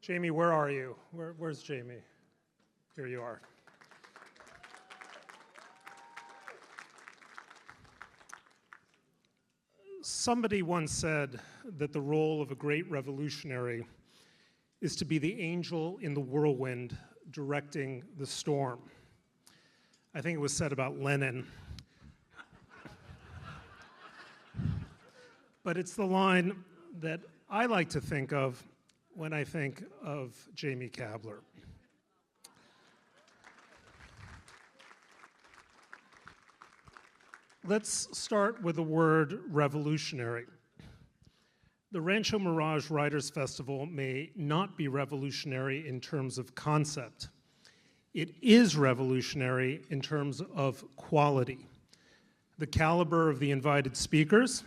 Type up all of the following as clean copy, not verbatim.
Jamie, where are you? Where's Jamie? Here you are. Somebody once said that the role of a great revolutionary is to be the angel in the whirlwind directing the storm. I think it was said about Lenin. But it's the line that I like to think of when I think of Jamie Kabler. Let's start with the word revolutionary. The Rancho Mirage Writers Festival may not be revolutionary in terms of concept. It is revolutionary in terms of quality. The caliber of the invited speakers,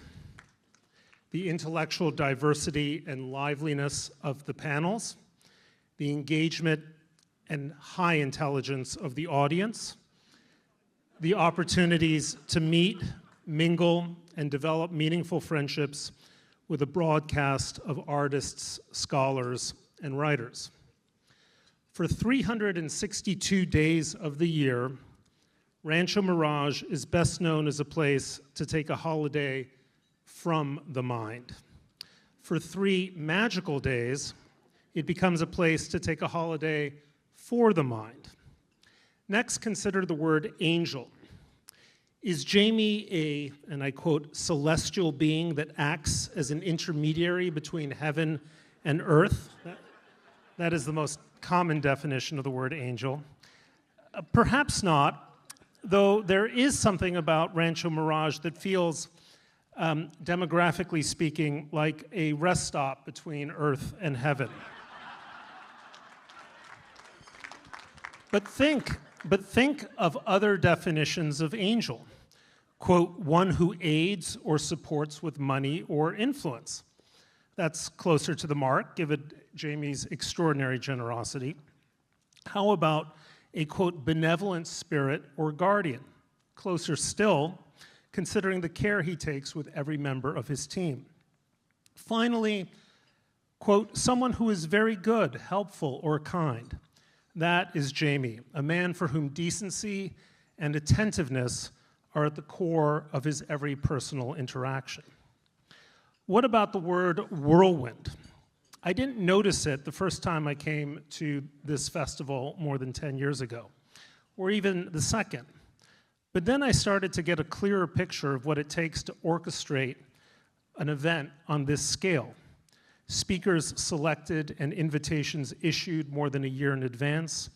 the intellectual diversity and liveliness of the panels, the engagement and high intelligence of the audience, the opportunities to meet, mingle, and develop meaningful friendships with a broad cast of artists, scholars, and writers. For 362 days of the year, Rancho Mirage is best known as a place to take a holiday from the mind. For 3 magical days, it becomes a place to take a holiday for the mind. Next, consider the word angel. Is Jamie a, and I quote, celestial being that acts as an intermediary between heaven and earth? That is the most common definition of the word angel. Perhaps not, though there is something about Rancho Mirage that feels, demographically speaking, like a rest stop between earth and heaven. But think of other definitions of angel. Quote, one who aids or supports with money or influence. That's closer to the mark, given Jamie's extraordinary generosity. How about a, quote, benevolent spirit or guardian? Closer still, considering the care he takes with every member of his team. Finally, quote, someone who is very good, helpful, or kind. That is Jamie, a man for whom decency and attentiveness are at the core of his every personal interaction. What about the word whirlwind? I didn't notice it the first time I came to this festival more than 10 years ago, or even the second. But then I started to get a clearer picture of what it takes to orchestrate an event on this scale. Speakers selected and invitations issued more than a year in advance,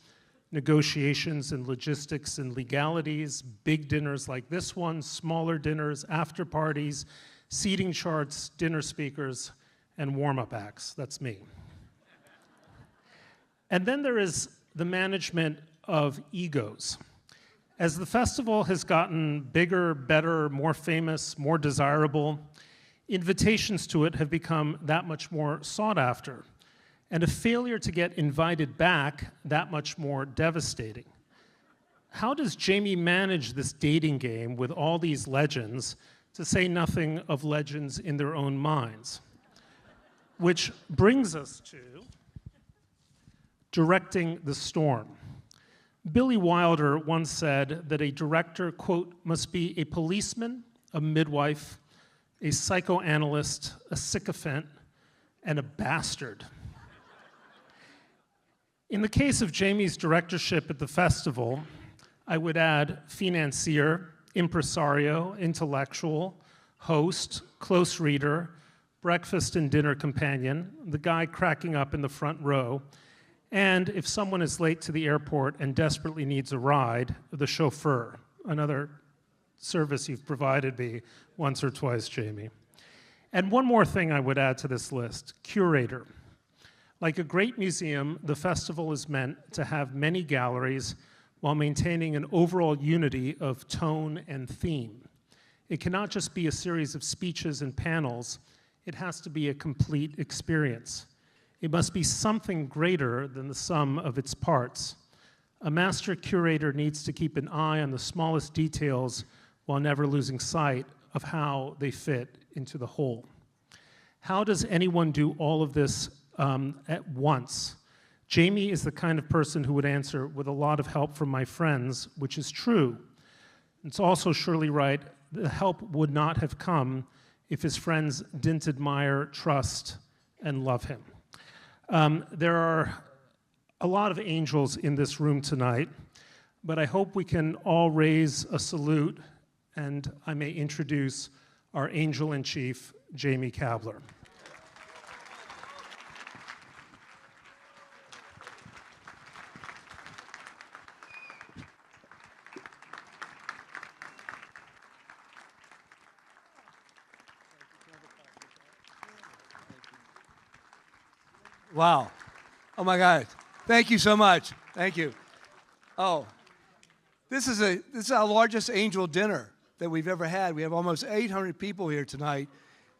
negotiations and logistics and legalities, big dinners like this one, smaller dinners, after parties, seating charts, dinner speakers, and warm-up acts. That's me. And then there is the management of egos. As the festival has gotten bigger, better, more famous, more desirable, invitations to it have become that much more sought after, and a failure to get invited back that much more devastating. How does Jamie manage this dating game with all these legends, to say nothing of legends in their own minds? Which brings us to directing the storm. Billy Wilder once said that a director, quote, must be a policeman, a midwife, a psychoanalyst, a sycophant, and a bastard. In the case of Jamie's directorship at the festival, I would add financier, impresario, intellectual, host, close reader, breakfast and dinner companion, the guy cracking up in the front row, and if someone is late to the airport and desperately needs a ride, the chauffeur, another service you've provided me once or twice, Jamie. And one more thing I would add to this list, curator. Like a great museum, the festival is meant to have many galleries while maintaining an overall unity of tone and theme. It cannot just be a series of speeches and panels, it has to be a complete experience. It must be something greater than the sum of its parts. A master curator needs to keep an eye on the smallest details while never losing sight of how they fit into the whole. How does anyone do all of this at once. Jamie is the kind of person who would answer with a lot of help from my friends, which is true. It's also surely right, the help would not have come if his friends didn't admire, trust, and love him. There are a lot of angels in this room tonight, but I hope we can all raise a salute, and I may introduce our angel-in-chief, Jamie Kabler. Wow. Oh my God. Thank you so much. Thank you. Oh, this is our largest angel dinner that we've ever had. We have almost 800 people here tonight,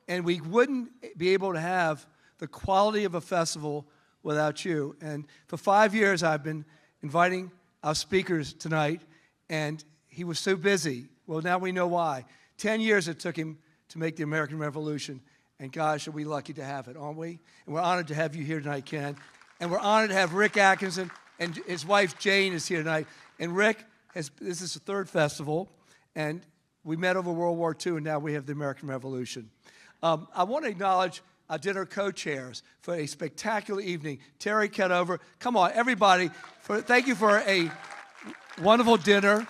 and we wouldn't be able to have the quality of a festival without you. And for 5 years, I've been inviting our speakers tonight, and he was so busy. Well, now we know why. 10 years it took him to make the American Revolution. And gosh, are we lucky to have it, aren't we? And we're honored to have you here tonight, Ken. And we're honored to have Rick Atkinson, and his wife Jane is here tonight. And Rick, this is the third festival, and we met over World War II, and now we have the American Revolution. I want to acknowledge our dinner co-chairs for a spectacular evening. Terry Kenover, come on, everybody, thank you for a wonderful dinner.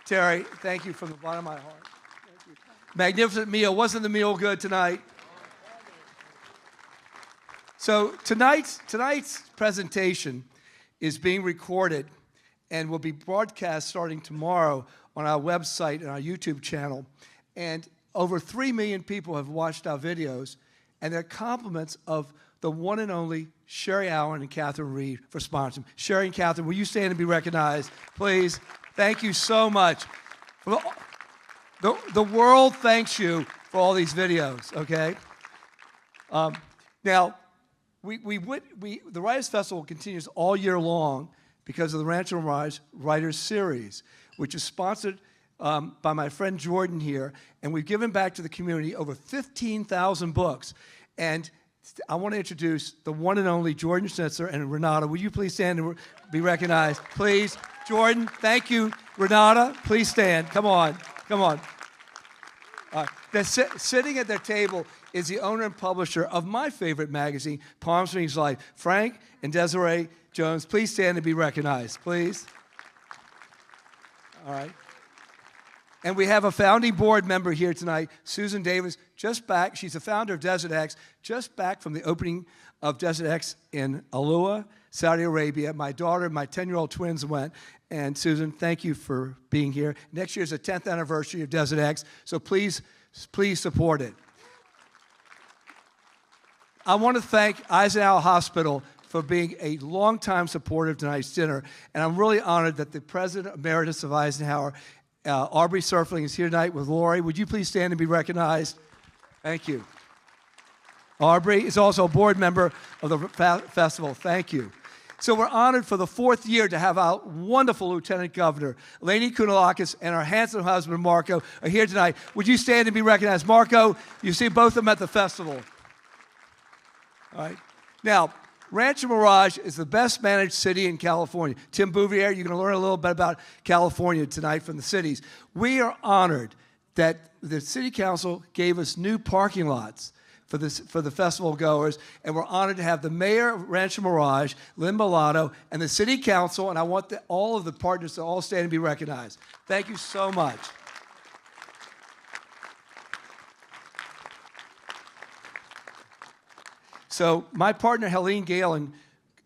Terry, thank you from the bottom of my heart. Magnificent meal. Wasn't the meal good tonight? So tonight's presentation is being recorded and will be broadcast starting tomorrow on our website and our YouTube channel. And over 3 million people have watched our videos, and they're compliments of the one and only Sherry Allen and Catherine Reed for sponsoring. Sherry and Catherine, will you stand and be recognized, please? Thank you so much. The world thanks you for all these videos, okay? Now, the Writers Festival continues all year long because of the Rancho Mirage Writers Series, which is sponsored by my friend Jordan here, and we've given back to the community over 15,000 books. And I want to introduce the one and only Jordan Schnitzer and Renata. Will you please stand and be recognized? Please. Jordan, thank you. Renata, please stand. Come on. Come on. Sitting at their table is the owner and publisher of my favorite magazine, Palm Springs Life, Frank and Desiree Jones. Please stand and be recognized, please. All right. And we have a founding board member here tonight, Susan Davis, just back. She's the founder of Desert X, just back from the opening of Desert X in Alua, Saudi Arabia. My daughter and my 10-year-old twins went. And Susan, thank you for being here. Next year is the 10th anniversary of Desert X, so please support it. I want to thank Eisenhower Hospital for being a longtime supporter of tonight's dinner, and I'm really honored that the President Emeritus of Eisenhower, Aubrey Surfling, is here tonight with Lori. Would you please stand and be recognized? Thank you. Aubrey is also a board member of the festival. Thank you. So we're honored for the 4th year to have our wonderful Lieutenant Governor, Lainey Kounalakis, and our handsome husband, Marco, are here tonight. Would you stand and be recognized? Marco, you see both of them at the festival. All right. Now, Rancho Mirage is the best managed city in California. Tim Bouvier, you're going to learn a little bit about California tonight from the cities. We are honored that the City Council gave us new parking lots for the festival goers, and we're honored to have the mayor of Rancho Mirage, Lynn Bellato, and the city council, and I want all of the partners to all stand and be recognized. Thank you so much. So my partner, Helene Galen,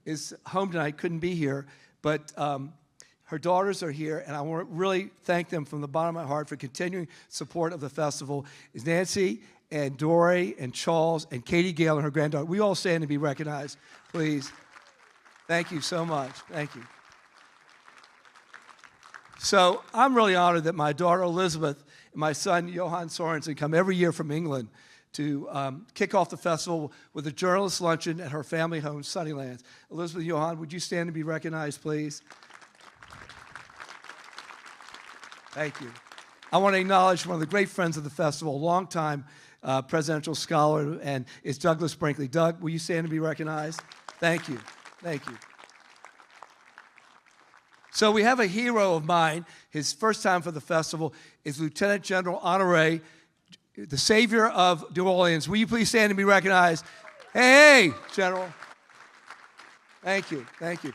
is home tonight, couldn't be here, but her daughters are here, and I want to really thank them from the bottom of my heart for continuing support of the festival. Is Nancy and Dory and Charles and Katie Gale and her granddaughter. We all stand and be recognized, please. Thank you so much. Thank you. So I'm really honored that my daughter Elizabeth and my son Johan Sorensen come every year from England to kick off the festival with a journalist luncheon at her family home, Sunnylands. Elizabeth and Johan, would you stand and be recognized, please? Thank you. I want to acknowledge one of the great friends of the festival, longtime presidential scholar, and it's Douglas Brinkley. Doug, will you stand and be recognized? Thank you. Thank you. So we have a hero of mine. His first time for the festival is Lieutenant General Honoré, the savior of New Orleans. Will you please stand and be recognized? Hey, General. Thank you. Thank you.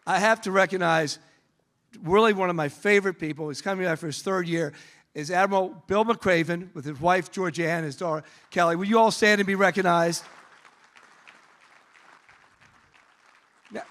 I have to recognize really one of my favorite people. He's coming back for his third year. Is Admiral Bill McCraven with his wife Georgianne, his daughter Kelly. Will you all stand and be recognized? Now,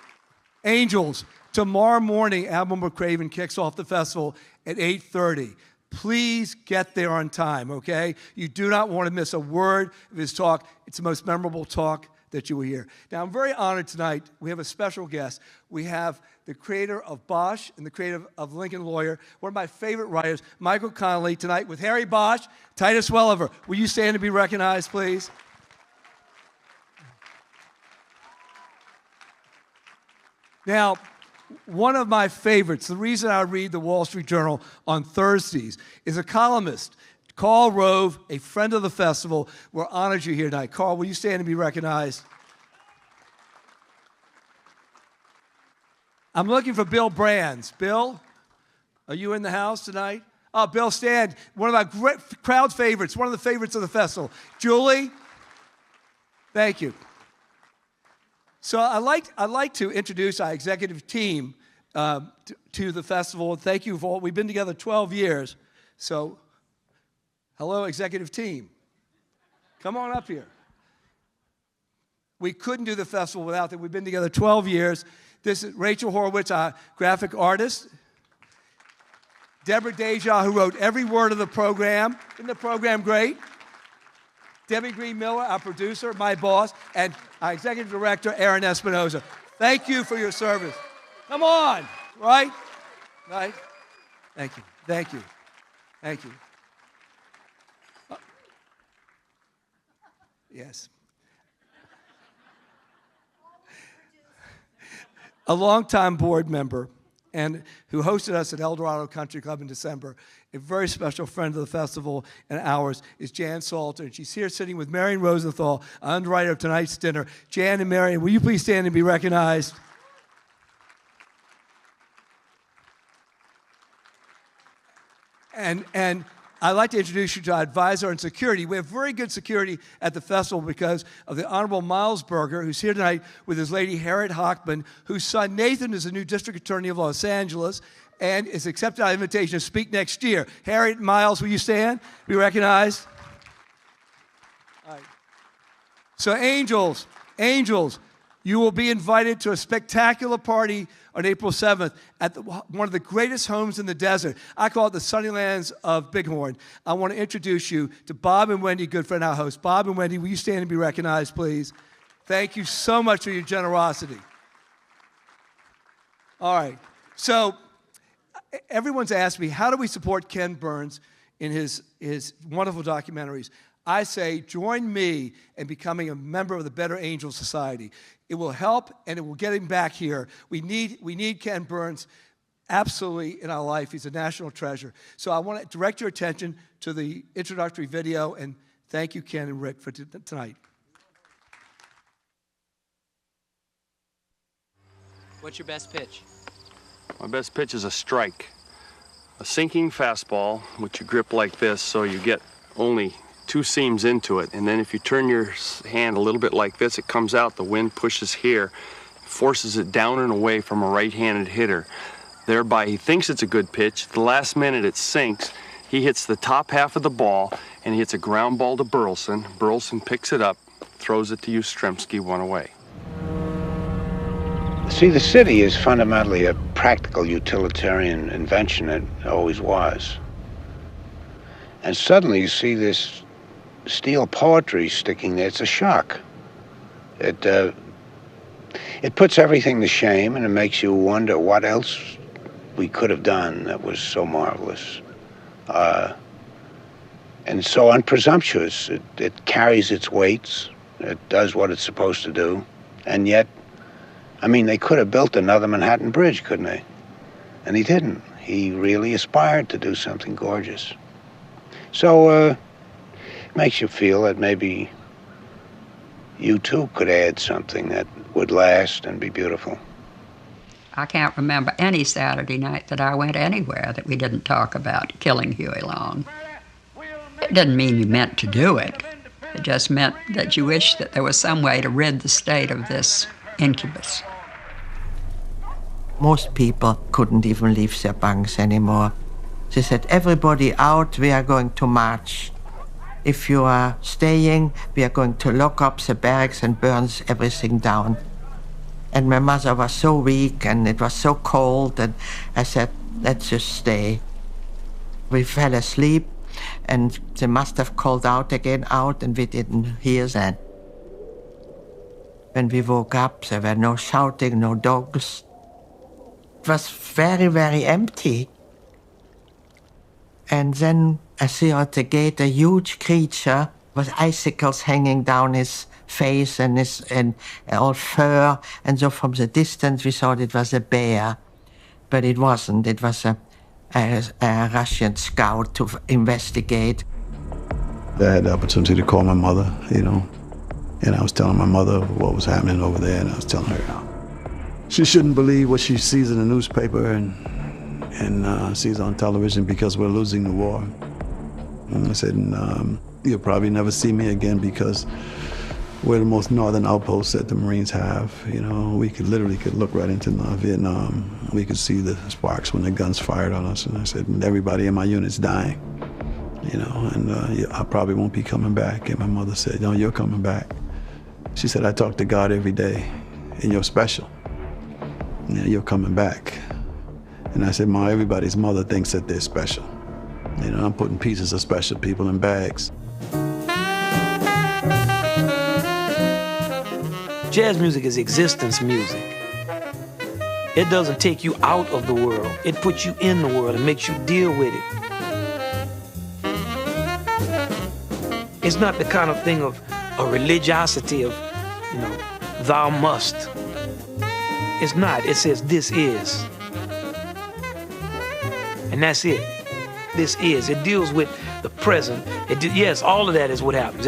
Angels. Tomorrow morning, Admiral McCraven kicks off the festival at 8:30. Please get there on time, okay? You do not want to miss a word of his talk. It's the most memorable talk that you will hear. Now, I'm very honored tonight. We have a special guest. We have the creator of Bosch and the creator of Lincoln Lawyer, one of my favorite writers, Michael Connelly, tonight with Harry Bosch, Titus Welliver. Will you stand to be recognized, please? Now, one of my favorites, the reason I read the Wall Street Journal on Thursdays, is a columnist, Carl Rove, a friend of the festival. We're honored you're here tonight. Carl, will you stand and be recognized? I'm looking for Bill Brands. Bill, are you in the house tonight? Oh, Bill, stand. One of our great crowd favorites, one of the favorites of the festival. Julie, thank you. So I'd like to introduce our executive team to the festival. Thank you for all. We've been together 12 years. So, hello, executive team. Come on up here. We couldn't do the festival without them. We've been together 12 years. This is Rachel Horowitz, our graphic artist. Deborah Deja, who wrote every word of the program. Isn't the program great? Debbie Green Miller, our producer, my boss, and our executive director, Aaron Espinoza. Thank you for your service. Come on, right? Right? Thank you. Thank you. Thank you. Yes. A longtime board member and who hosted us at El Dorado Country Club in December, a very special friend of the festival and ours, is Jan Salter. And she's here sitting with Marion Rosenthal, underwriter of tonight's dinner. Jan and Marion, will you please stand and be recognized? And I'd like to introduce you to our advisor on security. We have very good security at the festival because of the Honorable Miles Berger, who's here tonight with his lady, Harriet Hochman, whose son, Nathan, is the new district attorney of Los Angeles and is accepted our invitation to speak next year. Harriet and Miles, will you stand? Be recognized? All right. So angels, you will be invited to a spectacular party on April 7th at one of the greatest homes in the desert. I call it the Sunnylands of Bighorn. I want to introduce you to Bob and Wendy Goodfriend, our host. Bob and Wendy, will you stand and be recognized, please? Thank you so much for your generosity. All right. So everyone's asked me, how do we support Ken Burns in his wonderful documentaries? I say, join me in becoming a member of the Better Angels Society. It will help, and it will get him back here. We need Ken Burns absolutely in our life. He's a national treasure. So I want to direct your attention to the introductory video, and thank you, Ken and Rick, for tonight. What's your best pitch? My best pitch is a strike. A sinking fastball, which you grip like this, so you get only 2 seams into it, and then if you turn your hand a little bit like this, it comes out, the wind pushes here, forces it down and away from a right-handed hitter. Thereby, he thinks it's a good pitch. The last minute it sinks. He hits the top half of the ball, and he hits a ground ball to Burleson. Burleson picks it up, throws it to Yastrzemski, 1 away. See, the city is fundamentally a practical utilitarian invention. It always was. And suddenly you see this steel poetry sticking there. It's a shock. It puts everything to shame, and it makes you wonder what else we could have done that was so marvelous. And so unpresumptuous. It carries its weights. It does what it's supposed to do. And yet, I mean, they could have built another Manhattan Bridge, couldn't they? And he didn't. He really aspired to do something gorgeous. So it makes you feel that maybe you too could add something that would last and be beautiful. I can't remember any Saturday night that I went anywhere that we didn't talk about killing Huey Long. It didn't mean you meant to do it. It just meant that you wished that there was some way to rid the state of this incubus. Most people couldn't even leave their bunks anymore. They said, everybody out, we are going to march. If you are staying, we are going to lock up the barracks and burn everything down. And my mother was so weak and it was so cold, and I said, let's just stay. We fell asleep, and they must have called out again, out, and we didn't hear that. When we woke up, there were no shouting, no dogs. It was very, very empty. And then I see at the gate a huge creature with icicles hanging down his face and all fur. And so from the distance we thought it was a bear. But it wasn't. It was a Russian scout to investigate. I had the opportunity to call my mother, and I was telling my mother what was happening over there, and I was telling her how she shouldn't believe what she sees in the newspaper and sees on television because we're losing the war. And I said, you'll probably never see me again because we're the most northern outpost that the Marines have. We could look right into Vietnam. We could see the sparks when the guns fired on us. And I said, everybody in my unit's dying, and I probably won't be coming back. And my mother said, no, you're coming back. She said, I talk to God every day, and you're special. You're coming back. And I said, Ma, everybody's mother thinks that they're special. I'm putting pieces of special people in bags. Jazz music is existence music. It doesn't take you out of the world. It puts you in the world and makes you deal with it. It's not the kind of thing of a religiosity of, thou must. It's not. It says, this is. And that's it. This is. It deals with the present. Yes, all of that is what happens.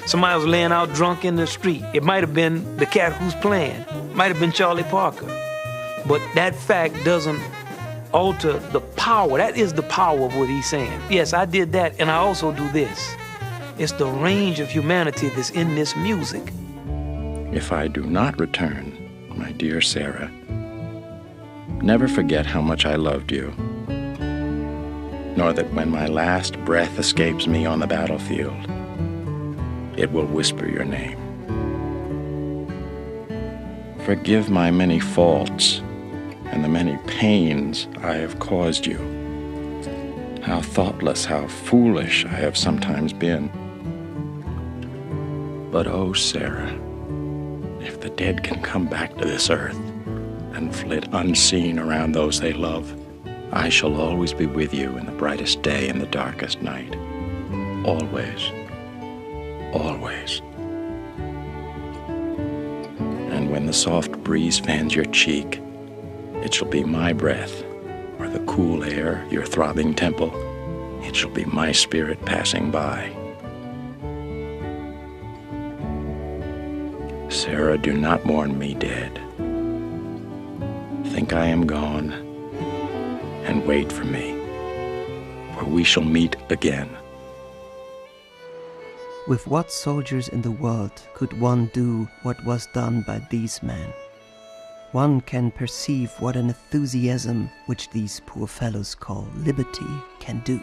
Somebody was laying out drunk in the street. It might have been the cat who's playing. It might have been Charlie Parker. But that fact doesn't alter the power. That is the power of what he's saying. Yes, I did that, and I also do this. It's the range of humanity that's in this music. If I do not return, my dear Sarah, never forget how much I loved you, nor that when my last breath escapes me on the battlefield, it will whisper your name. Forgive my many faults and the many pains I have caused you. How thoughtless, how foolish I have sometimes been. But oh, Sarah, if the dead can come back to this earth and flit unseen around those they love, I shall always be with you in the brightest day and the darkest night. Always. Always. And when the soft breeze fans your cheek, it shall be my breath, or the cool air, your throbbing temple. It shall be my spirit passing by. Sarah, do not mourn me dead. Think I am gone, and wait for me, for we shall meet again. With what soldiers in the world could one do what was done by these men? One can perceive what an enthusiasm which these poor fellows call liberty can do.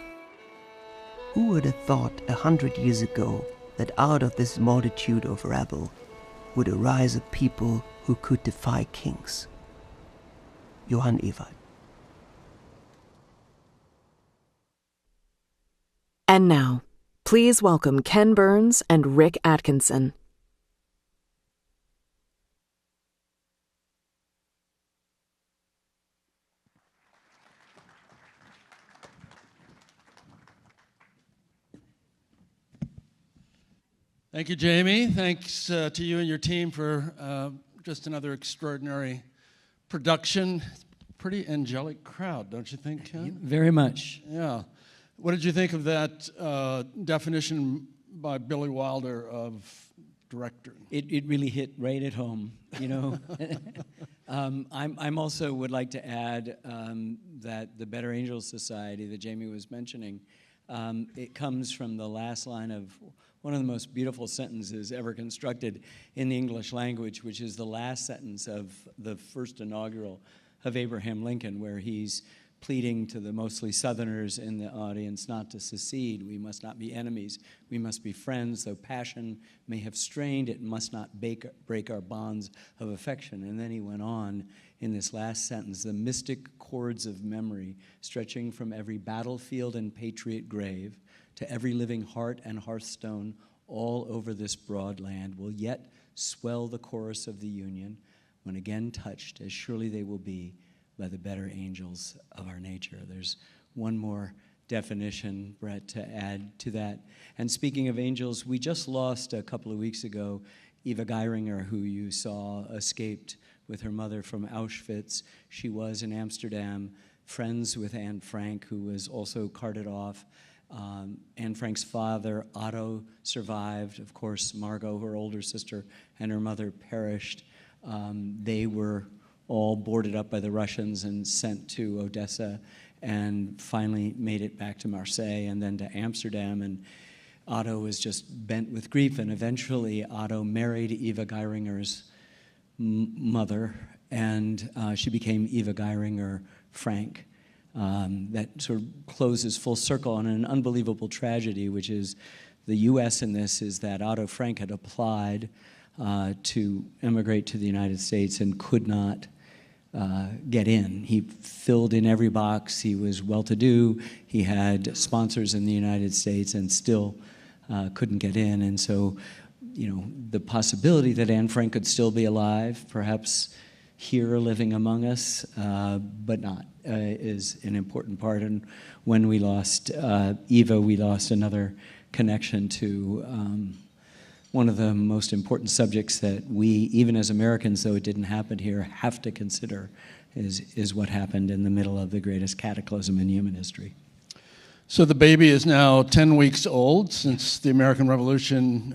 Who would have thought 100 years ago that out of this multitude of rabble would arise a people who could defy kings? Johann Ewald. And now, please welcome Ken Burns and Rick Atkinson. Thank you, Jamie. Thanks to you and your team for just another extraordinary production. pretty angelic crowd, don't you think, Ken? Very much. Yeah. What did you think of that definition by Billy Wilder of director? It really hit right at home, you know. I'm also would like to add that the Better Angels Society that Jamie was mentioning, it comes from the last line of one of the most beautiful sentences ever constructed in the English language, which is the last sentence of the first inaugural of Abraham Lincoln, where he's pleading to the mostly Southerners in the audience not to secede. We must not be enemies. We must be friends. Though passion may have strained, it must not break our bonds of affection. And then he went on in this last sentence, the mystic cords of memory stretching from every battlefield and patriot grave to every living heart and hearthstone all over this broad land will yet swell the chorus of the Union when again touched, as surely they will be, by the better angels of our nature. There's one more definition, Brett, to add to that. And speaking of angels, we just lost a couple of weeks ago Eva Geiringer, who you saw escaped with her mother from Auschwitz. She was in Amsterdam, friends with Anne Frank, who was also carted off. Anne Frank's father, Otto, survived. Of course, Margot, her older sister, and her mother perished. They were all boarded up by the Russians and sent to Odessa, and finally made it back to Marseille and then to Amsterdam. And Otto was just bent with grief, and eventually Otto married Eva Geiringer's mother, and she became Eva Geiringer Frank. That sort of closes full circle on an unbelievable tragedy, which is the U.S. in this is that Otto Frank had applied to immigrate to the United States and could not get in. He filled in every box. He was well-to-do. He had sponsors in the United States and still couldn't get in. And so, you know, the possibility that Anne Frank could still be alive, perhaps here living among us, but not, is an important part. And when we lost Eva, we lost another connection to one of the most important subjects that we, even as Americans, though it didn't happen here, have to consider is what happened in the middle of the greatest cataclysm in human history. So the baby is now 10 weeks old since the American Revolution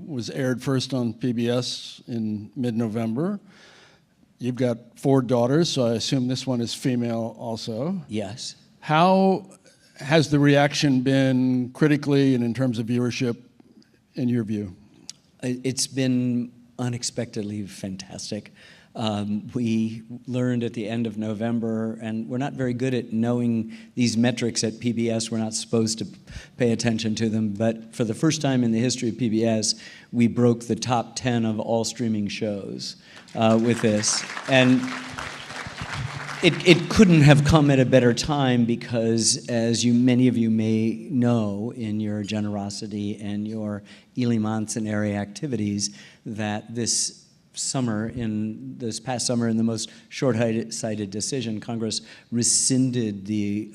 was aired first on PBS in mid-November. You've got 4 daughters, so I assume this one is female also. Yes. How has the reaction been critically and in terms of viewership, in your view? It's been unexpectedly fantastic. We learned at the end of November, and we're not very good at knowing these metrics at PBS. We're not supposed to pay attention to them, but for the first time in the history of PBS, we broke the top 10 of all streaming shows with this. And it couldn't have come at a better time because, as many of you may know in your generosity and your Ely Montanary activities, that this past summer, in the most short-sighted decision, Congress rescinded the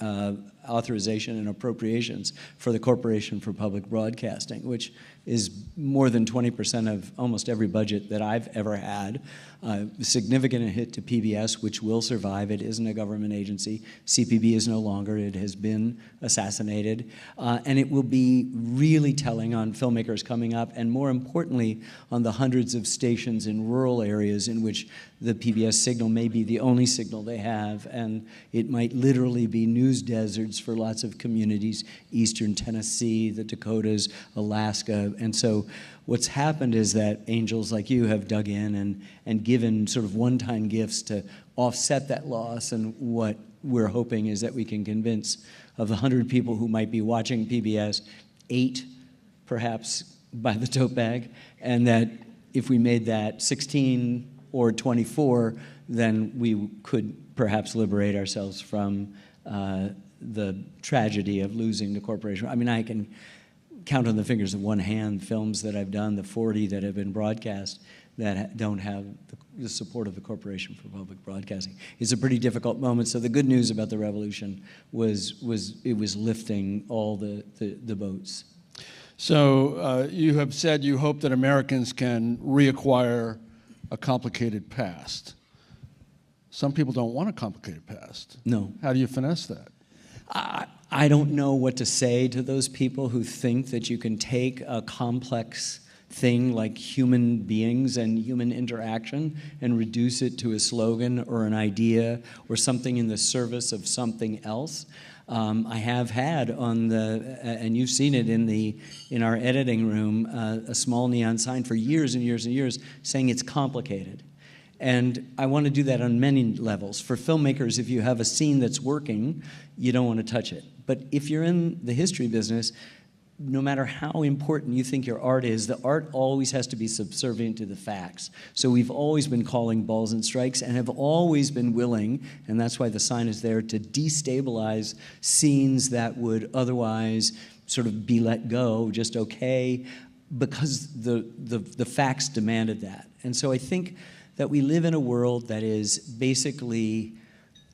authorization and appropriations for the Corporation for Public Broadcasting, which is more than 20% of almost every budget that I've ever had. A significant hit to PBS, which will survive. It isn't a government agency. CPB is no longer. It has been assassinated. And it will be really telling on filmmakers coming up, and more importantly, on the hundreds of stations in rural areas in which the PBS signal may be the only signal they have, and it might literally be news deserts for lots of communities, eastern Tennessee, the Dakotas, Alaska. And so what's happened is that angels like you have dug in and given sort of one-time gifts to offset that loss, and what we're hoping is that we can convince of the 100 people who might be watching PBS, 8 perhaps by the tote bag, and that if we made that 16 or 24, then we could perhaps liberate ourselves from the tragedy of losing the corporation. I mean, I can count on the fingers of one hand films that I've done, the 40 that have been broadcast, that don't have the support of the Corporation for Public Broadcasting. It's a pretty difficult moment. So the good news about the revolution was it was lifting all the boats. So you have said you hope that Americans can reacquire a complicated past. Some people don't want a complicated past. No. How do you finesse that? I don't know what to say to those people who think that you can take a complex thing like human beings and human interaction and reduce it to a slogan or an idea or something in the service of something else. I have had on the, and you've seen it in our editing room, a small neon sign for years and years and years saying it's complicated. And I want to do that on many levels. For filmmakers, if you have a scene that's working, you don't want to touch it. But if you're in the history business, no matter how important you think your art is, the art always has to be subservient to the facts. So we've always been calling balls and strikes and have always been willing, and that's why the sign is there, to destabilize scenes that would otherwise sort of be let go, just okay, because the facts demanded that. And so I think that we live in a world that is basically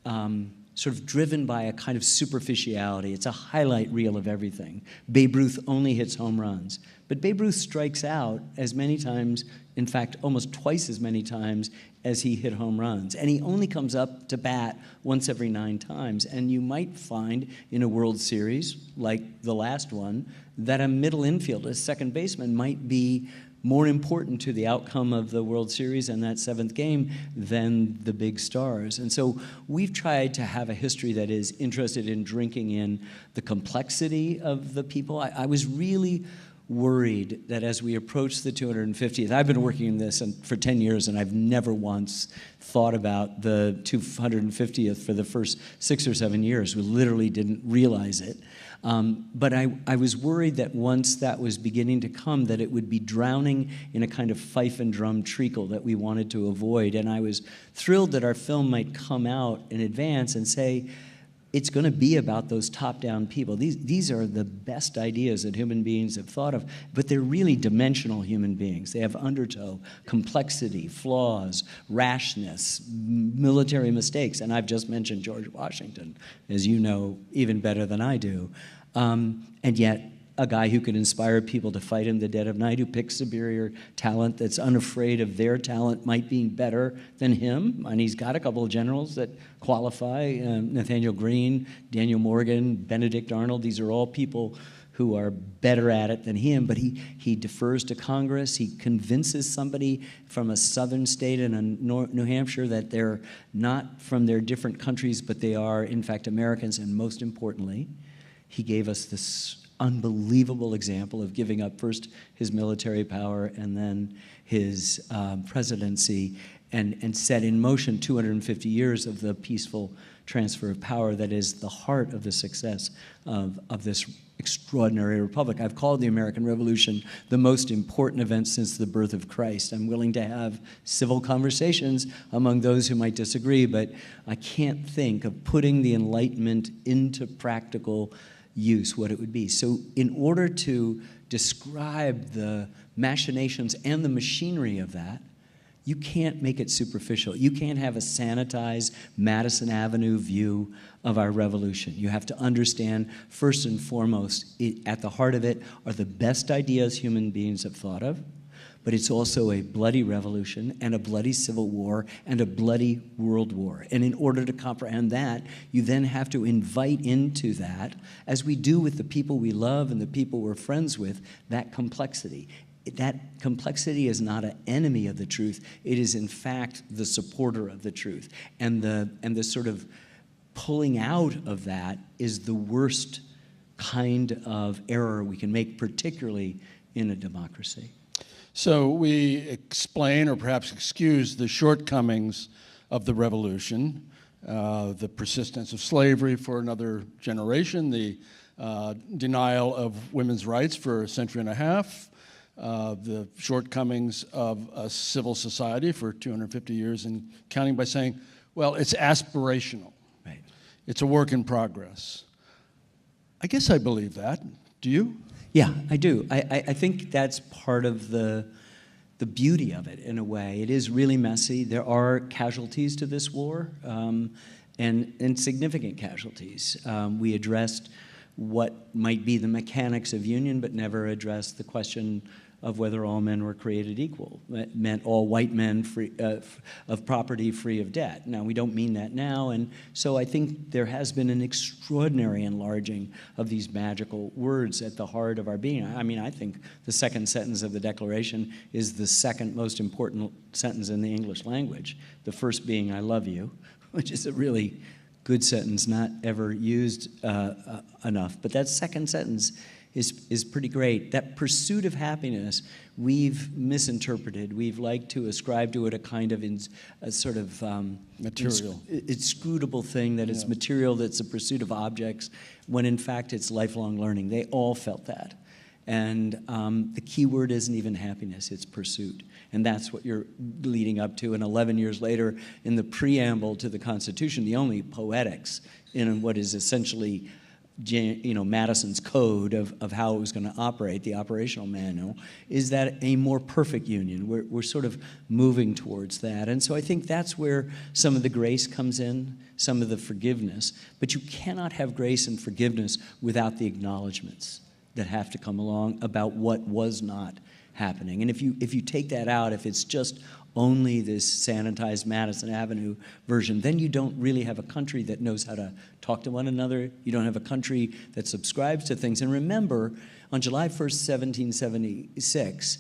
sort of driven by a kind of superficiality. It's a highlight reel of everything. Babe Ruth only hits home runs. But Babe Ruth strikes out as many times, in fact, almost twice as many times as he hit home runs. And he only comes up to bat once every 9 times. And you might find in a World Series, like the last one, that a middle infielder, a second baseman, might be more important to the outcome of the World Series and that 7th game than the big stars. And so we've tried to have a history that is interested in drinking in the complexity of the people. I was really worried that as we approach the 250th, I've been working in this for 10 years and I've never once thought about the 250th for the first 6 or 7 years. We literally didn't realize it. But I was worried that once that was beginning to come, that it would be drowning in a kind of fife and drum treacle that we wanted to avoid. And I was thrilled that our film might come out in advance and say, it's going to be about those top-down people. These are the best ideas that human beings have thought of, but they're really dimensional human beings. They have undertow, complexity, flaws, rashness, military mistakes. And I've just mentioned George Washington, as you know even better than I do. And yet, a guy who can inspire people to fight in the dead of night, who picks superior talent, that's unafraid of their talent might be better than him. And he's got a couple of generals that qualify, Nathaniel Greene, Daniel Morgan, Benedict Arnold. These are all people who are better at it than him, but he defers to Congress. He convinces somebody from a southern state in New Hampshire that they're not from their different countries, but they are, in fact, Americans. And most importantly, he gave us this unbelievable example of giving up first his military power and then his presidency and set in motion 250 years of the peaceful transfer of power that is the heart of the success of this extraordinary republic. I've called the American Revolution the most important event since the birth of Christ. I'm willing to have civil conversations among those who might disagree, but I can't think of putting the Enlightenment into practical use, what it would be. So in order to describe the machinations and the machinery of that, you can't make it superficial. You can't have a sanitized Madison Avenue view of our revolution. You have to understand, first and foremost, at the heart of it are the best ideas human beings have thought of, but it's also a bloody revolution and a bloody civil war and a bloody world war. And in order to comprehend that, you then have to invite into that, as we do with the people we love and the people we're friends with, that complexity. That complexity is not an enemy of the truth. It is, in fact, the supporter of the truth. And the sort of pulling out of that is the worst kind of error we can make, particularly in a democracy. So we explain or perhaps excuse the shortcomings of the revolution, the persistence of slavery for another generation, the denial of women's rights for a century and a half, the shortcomings of a civil society for 250 years and counting, by saying, well, it's aspirational. Right. It's a work in progress. I guess I believe that. Do you? Yeah, I do. I think that's part of the beauty of it, in a way. It is really messy. There are casualties to this war, and significant casualties. We addressed what might be the mechanics of union, but never addressed the question of whether all men were created equal. That meant all white men free of property, free of debt. Now, we don't mean that now, and so I think there has been an extraordinary enlarging of these magical words at the heart of our being. I mean, I think the second sentence of the Declaration is the second most important sentence in the English language, the first being, I love you, which is a really good sentence, not ever used enough. But that second sentence is pretty great. That pursuit of happiness, we've misinterpreted. We've liked to ascribe to it a kind of material, inscrutable thing, that it's material, that's a pursuit of objects, when in fact it's lifelong learning. They all felt that. And the key word isn't even happiness, it's pursuit. And that's what you're leading up to. And 11 years later, in the preamble to the Constitution, the only poetics in what is essentially Madison's code of how it was going to operate, the operational manual, is that a more perfect union. We're sort of moving towards that. And so I think that's where some of the grace comes in, some of the forgiveness. But you cannot have grace and forgiveness without the acknowledgments that have to come along about what was not happening. And if you take that out, if it's just only this sanitized Madison Avenue version, then you don't really have a country that knows how to talk to one another. You don't have a country that subscribes to things. And remember, on July 1st, 1776,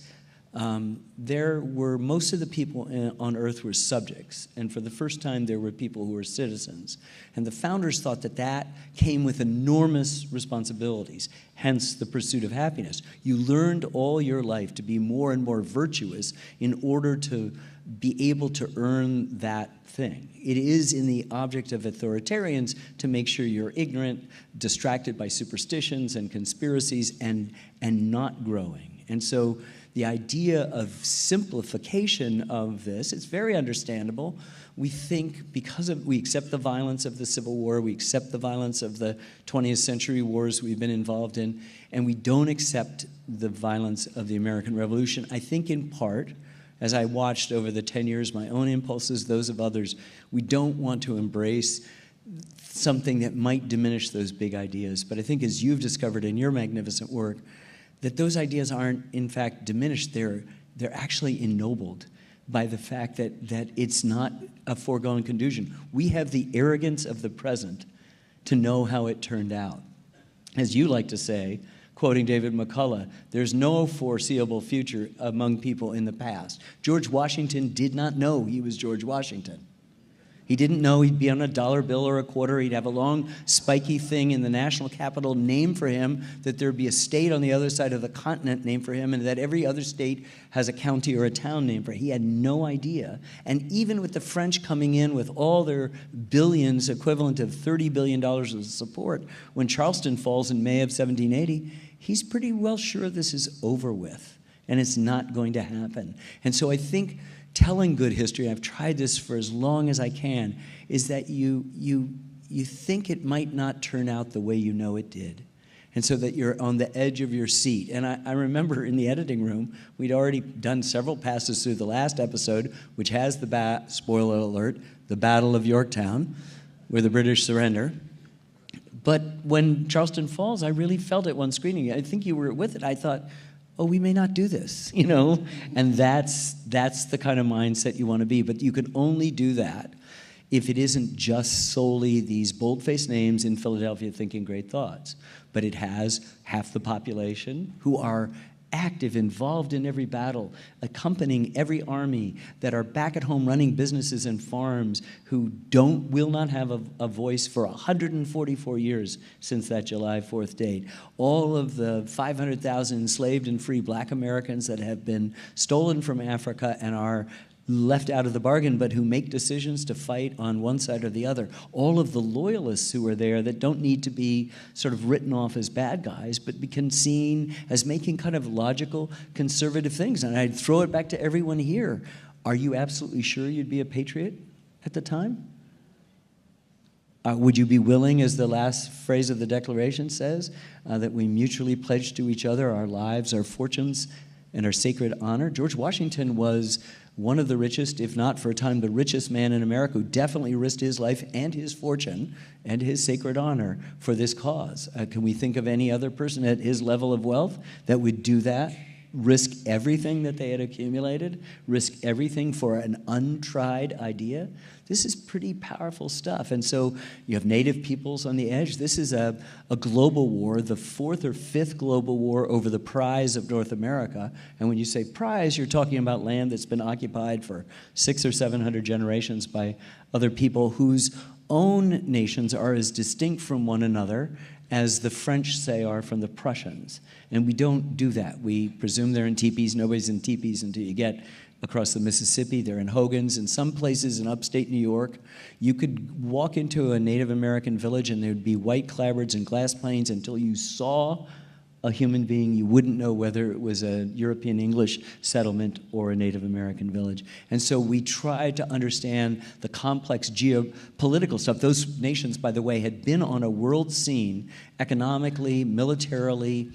most of the people on Earth were subjects, and for the first time there were people who were citizens. And the founders thought that that came with enormous responsibilities, hence the pursuit of happiness. You learned all your life to be more and more virtuous in order to be able to earn that thing. It is in the object of authoritarians to make sure you're ignorant, distracted by superstitions and conspiracies, and not growing. And so the idea of simplification of this, it's very understandable. We think we accept the violence of the Civil War, we accept the violence of the 20th century wars we've been involved in, and we don't accept the violence of the American Revolution. I think in part, as I watched over the 10 years, my own impulses, those of others, we don't want to embrace something that might diminish those big ideas. But I think, as you've discovered in your magnificent work, that those ideas aren't, in fact, diminished. They're actually ennobled by the fact that it's not a foregone conclusion. We have the arrogance of the present to know how it turned out. As you like to say, quoting David McCullough, there's no foreseeable future among people in the past. George Washington did not know he was George Washington. He didn't know he'd be on a dollar bill or a quarter. He'd have a long, spiky thing in the national capital named for him, that there'd be a state on the other side of the continent named for him, and that every other state has a county or a town named for him. He had no idea. And even with the French coming in with all their billions, equivalent of $30 billion of support, when Charleston falls in May of 1780, he's pretty well sure this is over with, and it's not going to happen. And so I think telling good history, I've tried this for as long as I can, is that you think it might not turn out the way you know it did. And so that you're on the edge of your seat. And I remember in the editing room, we'd already done several passes through the last episode, which has spoiler alert, the Battle of Yorktown, where the British surrender. But when Charleston falls, I really felt it one screening. I think you were with it. I thought, oh, we may not do this, And that's the kind of mindset you want to be. But you can only do that if it isn't just solely these bold-faced names in Philadelphia thinking great thoughts, but it has half the population who are active, involved in every battle, accompanying every army, that are back at home running businesses and farms, who will not have a voice for 144 years since that July 4th date. All of the 500,000 enslaved and free black Americans that have been stolen from Africa and are left out of the bargain, but who make decisions to fight on one side or the other. All of the loyalists who are there that don't need to be sort of written off as bad guys, but become seen as making kind of logical, conservative things. And I'd throw it back to everyone here. Are you absolutely sure you'd be a patriot at the time? Would you be willing, as the last phrase of the Declaration says, that we mutually pledge to each other our lives, our fortunes, and our sacred honor? George Washington was one of the richest, if not for a time the richest man in America, who definitely risked his life and his fortune and his sacred honor for this cause. Can we think of any other person at his level of wealth that would do that? risk everything that they had accumulated, risk everything for an untried idea. This is pretty powerful stuff. And so you have native peoples on the edge. This is a global war, the 4th or 5th global war over the prize of North America. And when you say prize, you're talking about land that's been occupied for 600 or 700 generations by other people whose own nations are as distinct from one another as the French, say, are from the Prussians. And we don't do that. We presume they're in teepees. Nobody's in teepees until you get across the Mississippi. They're in hogans. In some places in upstate New York, you could walk into a Native American village and there'd be white clapboards and glass planes until you saw a human being. You wouldn't know whether it was a European English settlement or a Native American village. And so we tried to understand the complex geopolitical stuff. Those nations, by the way, had been on a world scene economically, militarily,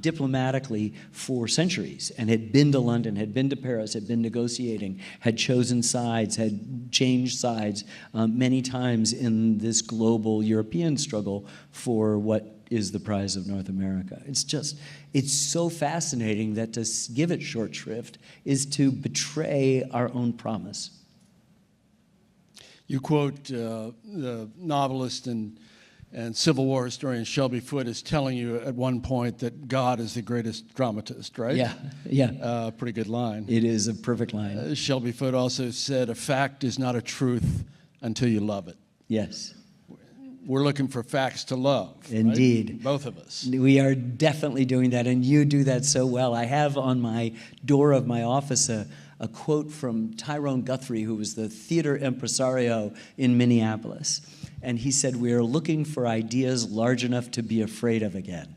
diplomatically for centuries, and had been to London, had been to Paris, had been negotiating, had chosen sides, had changed sides many times in this global European struggle for what is the prize of North America. It's so fascinating that to give it short shrift is to betray our own promise. You quote the novelist and Civil War historian Shelby Foote as telling you at one point that God is the greatest dramatist, right? Yeah. Pretty good line. It is a perfect line. Shelby Foote also said, a fact is not a truth until you love it. Yes. We're looking for facts to love. Indeed. Right? Both of us. We are definitely doing that, and you do that so well. I have on my door of my office a quote from Tyrone Guthrie, who was the theater impresario in Minneapolis. And he said, we are looking for ideas large enough to be afraid of again.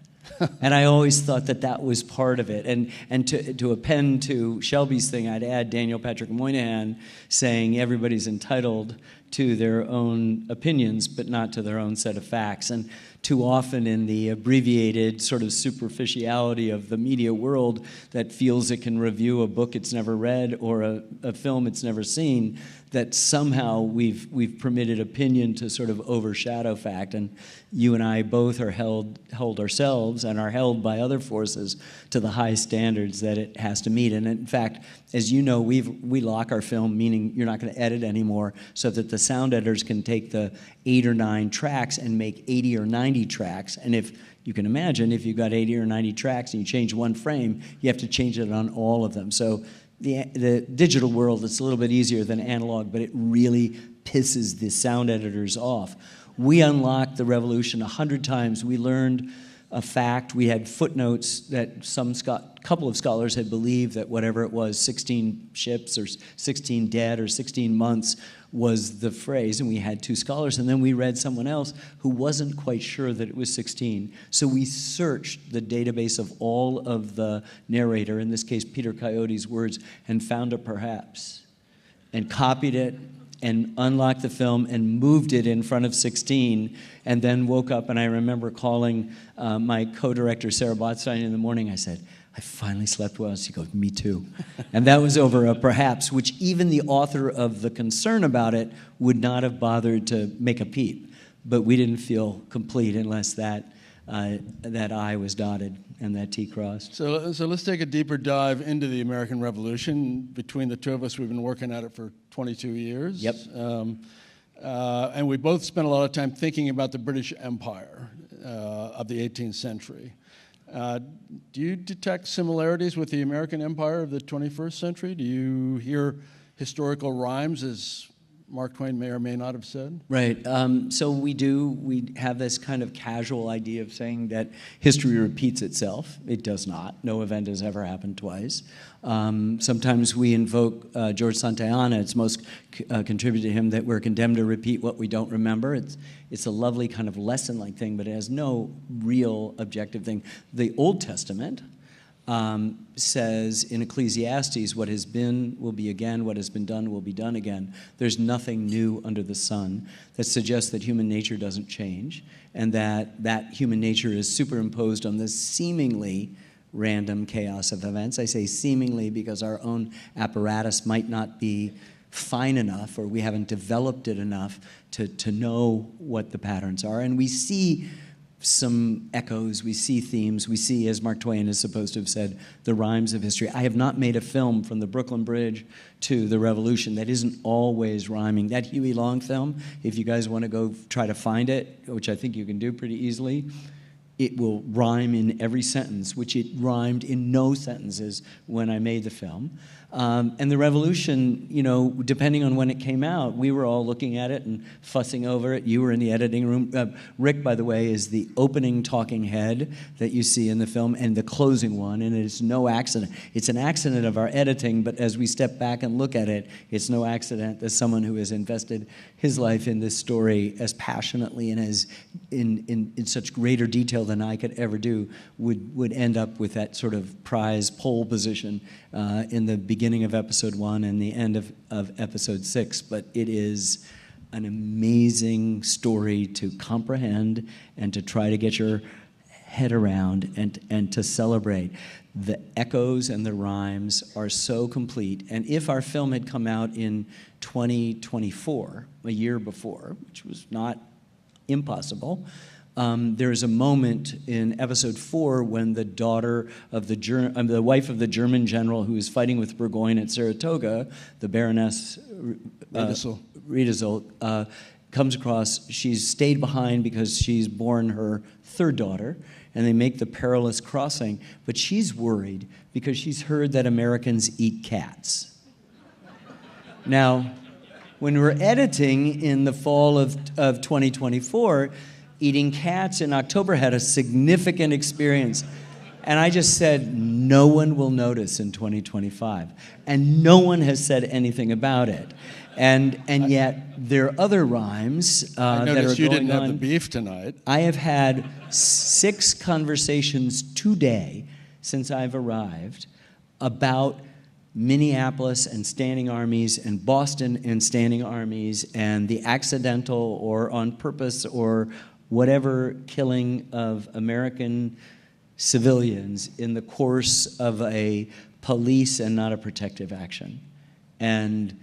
And I always thought that that was part of it. And to append to Shelby's thing, I'd add Daniel Patrick Moynihan saying everybody's entitled to their own opinions, but not to their own set of facts. And too often in the abbreviated sort of superficiality of the media world that feels it can review a book it's never read or a film it's never seen, that somehow we've permitted opinion to sort of overshadow fact. And you and I both are held ourselves and are held by other forces to the high standards that it has to meet. And in fact, as you know, we lock our film, meaning you're not going to edit anymore, so that the sound editors can take the 8 or 9 tracks and make 80 or 90 tracks. And if you can imagine, if you've got 80 or 90 tracks and you change one frame, you have to change it on all of them. So the digital world, it's a little bit easier than analog, but it really pisses the sound editors off. We unlocked the revolution 100 times. We learned a fact. We had footnotes that couple of scholars had believed that whatever it was, 16 ships or 16 dead or 16 months was the phrase, and we had 2 scholars, and then we read someone else who wasn't quite sure that it was 16. So we searched the database of all of the narrator, in this case Peter Coyote's words, and found a perhaps, and copied it, and unlocked the film and moved it in front of 16, and then woke up, and I remember calling my co-director Sarah Botstein in the morning. I said, I finally slept well. She goes, me too. And that was over a perhaps, which even the author of the concern about it would not have bothered to make a peep. But we didn't feel complete unless that I was dotted and that T crossed. So let's take a deeper dive into the American Revolution. Between the two of us, we've been working at it for 22 years. Yep. And we both spent a lot of time thinking about the British Empire of the 18th century. Do you detect similarities with the American Empire of the 21st century? Do you hear historical rhymes, as Mark Twain may or may not have said? Right. So we do. We have this kind of casual idea of saying that history repeats itself. It does not. No event has ever happened twice. Sometimes we invoke George Santayana. It's most contributed to him that we're condemned to repeat what we don't remember. It's a lovely kind of lesson-like thing, but it has no real objective thing. The Old Testament says in Ecclesiastes, what has been will be again, what has been done will be done again. There's nothing new under the sun. That suggests that human nature doesn't change, and that human nature is superimposed on this seemingly random chaos of events. I say seemingly because our own apparatus might not be fine enough, or we haven't developed it enough to know what the patterns are. And we see some echoes, we see themes, we see, as Mark Twain is supposed to have said, the rhymes of history. I have not made a film from the Brooklyn Bridge to the Revolution that isn't always rhyming. That Huey Long film, if you guys want to go try to find it, which I think you can do pretty easily, it will rhyme in every sentence, which it rhymed in no sentences when I made the film. And the Revolution, you know, depending on when it came out, we were all looking at it and fussing over it. You were in the editing room. Rick, by the way, is the opening talking head that you see in the film and the closing one, and it's no accident. It's an accident of our editing, but as we step back and look at it, it's no accident that someone who has invested his life in this story as passionately and as in such greater detail than I could ever do would end up with that sort of prize pole position in the beginning of episode 1 and the end of episode 6. But it is an amazing story to comprehend and to try to get your head around and to celebrate. The echoes and the rhymes are so complete. And if our film had come out in 2024, a year before, which was not impossible, there is a moment in episode 4 when the daughter of the wife of the German general who is fighting with Burgoyne at Saratoga, the Baroness Riedesel, comes across. She's stayed behind because she's born her third daughter, and they make the perilous crossing. But she's worried because she's heard that Americans eat cats. Now, when we're editing in the fall of 2024, eating cats in October had a significant experience. And I just said, no one will notice in 2025. And no one has said anything about it. And yet, there are other rhymes I that are noticed you going didn't have on. the beef tonight. I have had 6 conversations today since I've arrived about Minneapolis and standing armies and Boston and standing armies and the accidental or on purpose or whatever killing of American civilians in the course of a police and not a protective action. And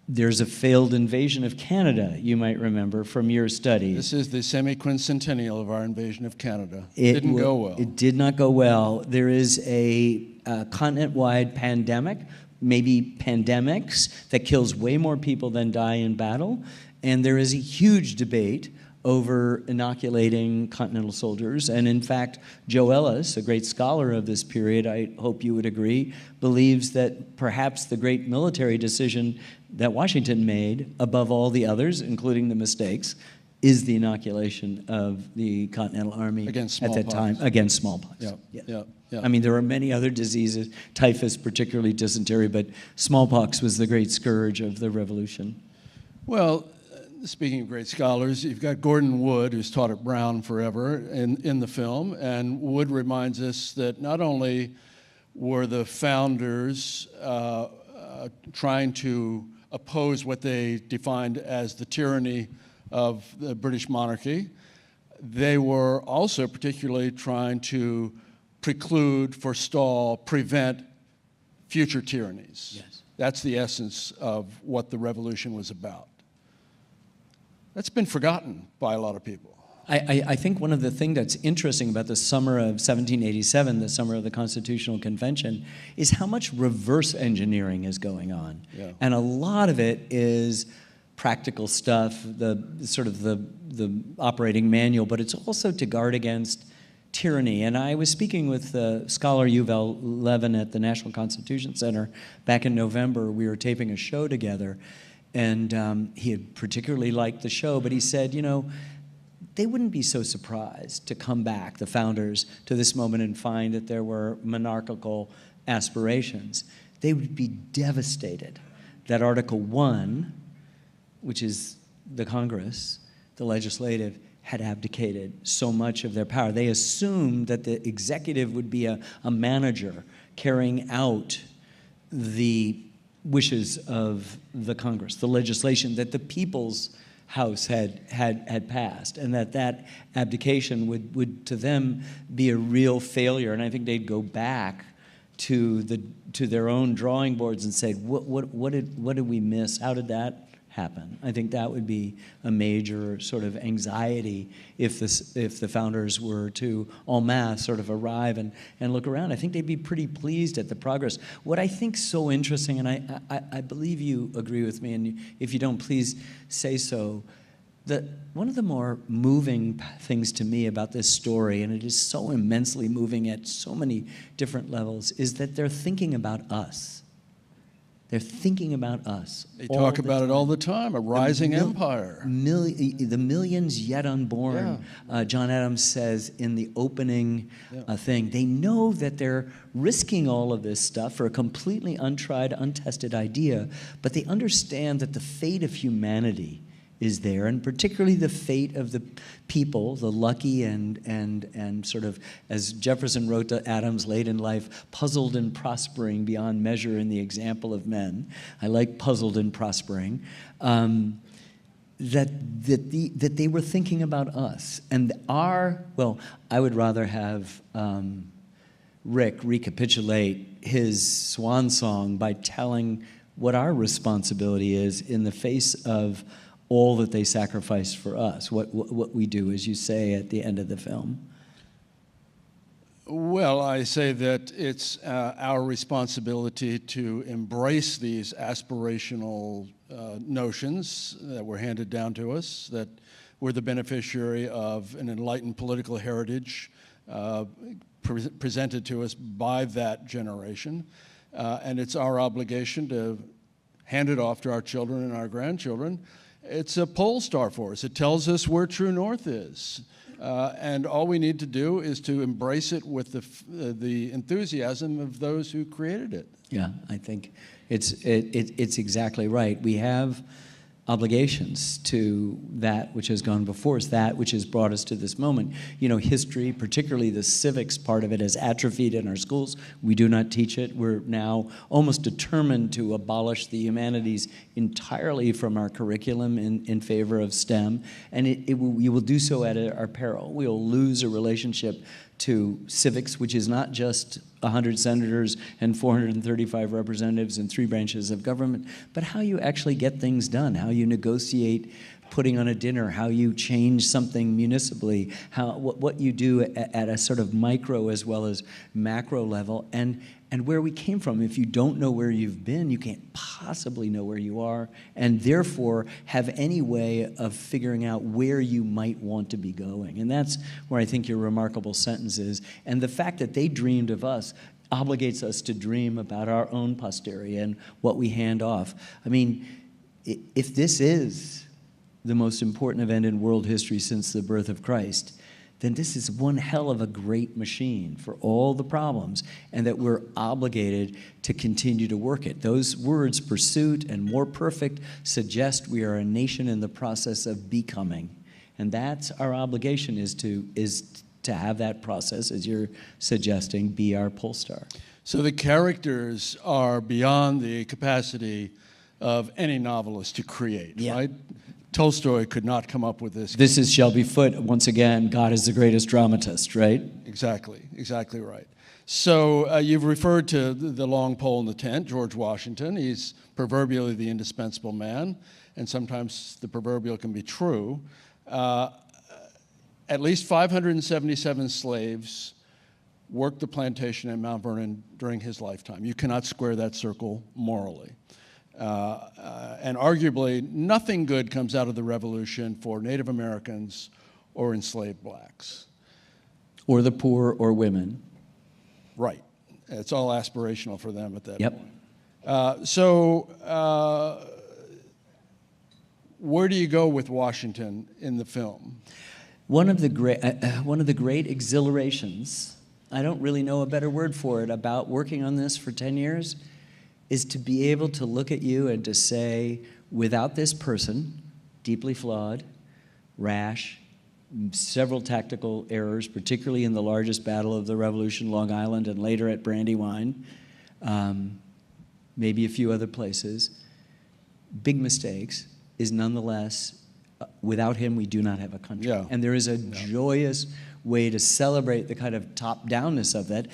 there's a failed invasion of Canada, you might remember from your study. This is the semi-quincentennial of our invasion of Canada. It didn't go well. It did not go well. There is a continent-wide pandemic, maybe pandemics, that kills way more people than die in battle. And there is a huge debate over inoculating Continental soldiers. And in fact, Joe Ellis, a great scholar of this period, I hope you would agree, believes that perhaps the great military decision that Washington made, above all the others, including the mistakes, is the inoculation of the Continental Army against at that time against smallpox. Yeah. I mean, there are many other diseases, typhus, particularly dysentery, but smallpox was the great scourge of the Revolution. Well, speaking of great scholars, you've got Gordon Wood, who's taught at Brown forever, in the film. And Wood reminds us that not only were the founders trying to oppose what they defined as the tyranny of the British monarchy, they were also particularly trying to preclude, forestall, prevent future tyrannies. Yes. That's the essence of what the revolution was about. That's been forgotten by a lot of people. I think one of the things that's interesting about the summer of 1787, the summer of the Constitutional Convention, is how much reverse engineering is going on. Yeah. And a lot of it is practical stuff, the operating manual, but it's also to guard against tyranny. And I was speaking with scholar Yuval Levin at the National Constitution Center back in November. We were taping a show together, and he had particularly liked the show, but he said, you know, they wouldn't be so surprised to come back, the founders, to this moment and find that there were monarchical aspirations. They would be devastated that Article 1, which is the Congress, the legislative, had abdicated so much of their power. They assumed that the executive would be a manager carrying out the wishes of the Congress, the legislation that the people's House had passed, and that abdication would to them be a real failure. And I think they'd go back to their own drawing boards and say, what did we miss? How did that happen. I think that would be a major sort of anxiety if the founders were to en masse sort of arrive and look around. I think they'd be pretty pleased at the progress. What I think's so interesting, and I believe you agree with me, and if you don't, please say so, that one of the more moving things to me about this story, and it is so immensely moving at so many different levels, is that they're thinking about us. They're thinking about us. They talk about it all the time, a rising empire. The millions yet unborn, John Adams says in the opening thing. They know that they're risking all of this stuff for a completely untried, untested idea, but they understand that the fate of humanity is there, and particularly the fate of the people, the lucky and sort of, as Jefferson wrote to Adams late in life, puzzled and prospering beyond measure in the example of men. I like puzzled and prospering. That they were thinking about us. And well, I would rather have Rick recapitulate his swan song by telling what our responsibility is in the face of all that they sacrificed for us, what we do, as you say at the end of the film. Well, I say that it's our responsibility to embrace these aspirational notions that were handed down to us, that we're the beneficiary of an enlightened political heritage presented to us by that generation. And it's our obligation to hand it off to our children and our grandchildren. It's a pole star for us. It tells us where true north is. And all we need to do is to embrace it with the enthusiasm of those who created it. Yeah, I think it's exactly right. We have obligations to that which has gone before us, that which has brought us to this moment. You know, history, particularly the civics part of it, has atrophied in our schools. We do not teach it. We're now almost determined to abolish the humanities entirely from our curriculum in favor of STEM, and we will do so at our peril. We will lose a relationship to civics, which is not just 100 senators and 435 representatives in 3 branches of government, but how you actually get things done, how you negotiate putting on a dinner, how you change something municipally, what you do at a sort of micro as well as macro level, and where we came from. If you don't know where you've been, you can't possibly know where you are, and therefore have any way of figuring out where you might want to be going. And that's where I think your remarkable sentence is. And the fact that they dreamed of us obligates us to dream about our own posterity and what we hand off. I mean, if this is the most important event in world history since the birth of Christ, then this is one hell of a great machine for all the problems, and that we're obligated to continue to work it. Those words, pursuit and more perfect, suggest we are a nation in the process of becoming. And that's our obligation, is to have that process, as you're suggesting, be our pole star. So the characters are beyond the capacity of any novelist to create, right? Tolstoy could not come up with this. This is Shelby Foote, once again, God is the greatest dramatist, right? Exactly right. So you've referred to the long pole in the tent, George Washington. He's proverbially the indispensable man, and sometimes the proverbial can be true. At least 577 slaves worked the plantation at Mount Vernon during his lifetime. You cannot square that circle morally. And arguably, nothing good comes out of the Revolution for Native Americans or enslaved blacks. Or the poor or women. Right. It's all aspirational for them at that point. Where do you go with Washington in the film? One of the great exhilarations, I don't really know a better word for it, about working on this for 10 years, is to be able to look at you and to say, without this person, deeply flawed, rash, several tactical errors, particularly in the largest battle of the Revolution, Long Island, and later at Brandywine, maybe a few other places, big mistakes, is nonetheless, without him, we do not have a country. And there is a joyous way to celebrate the kind of top-downness of that.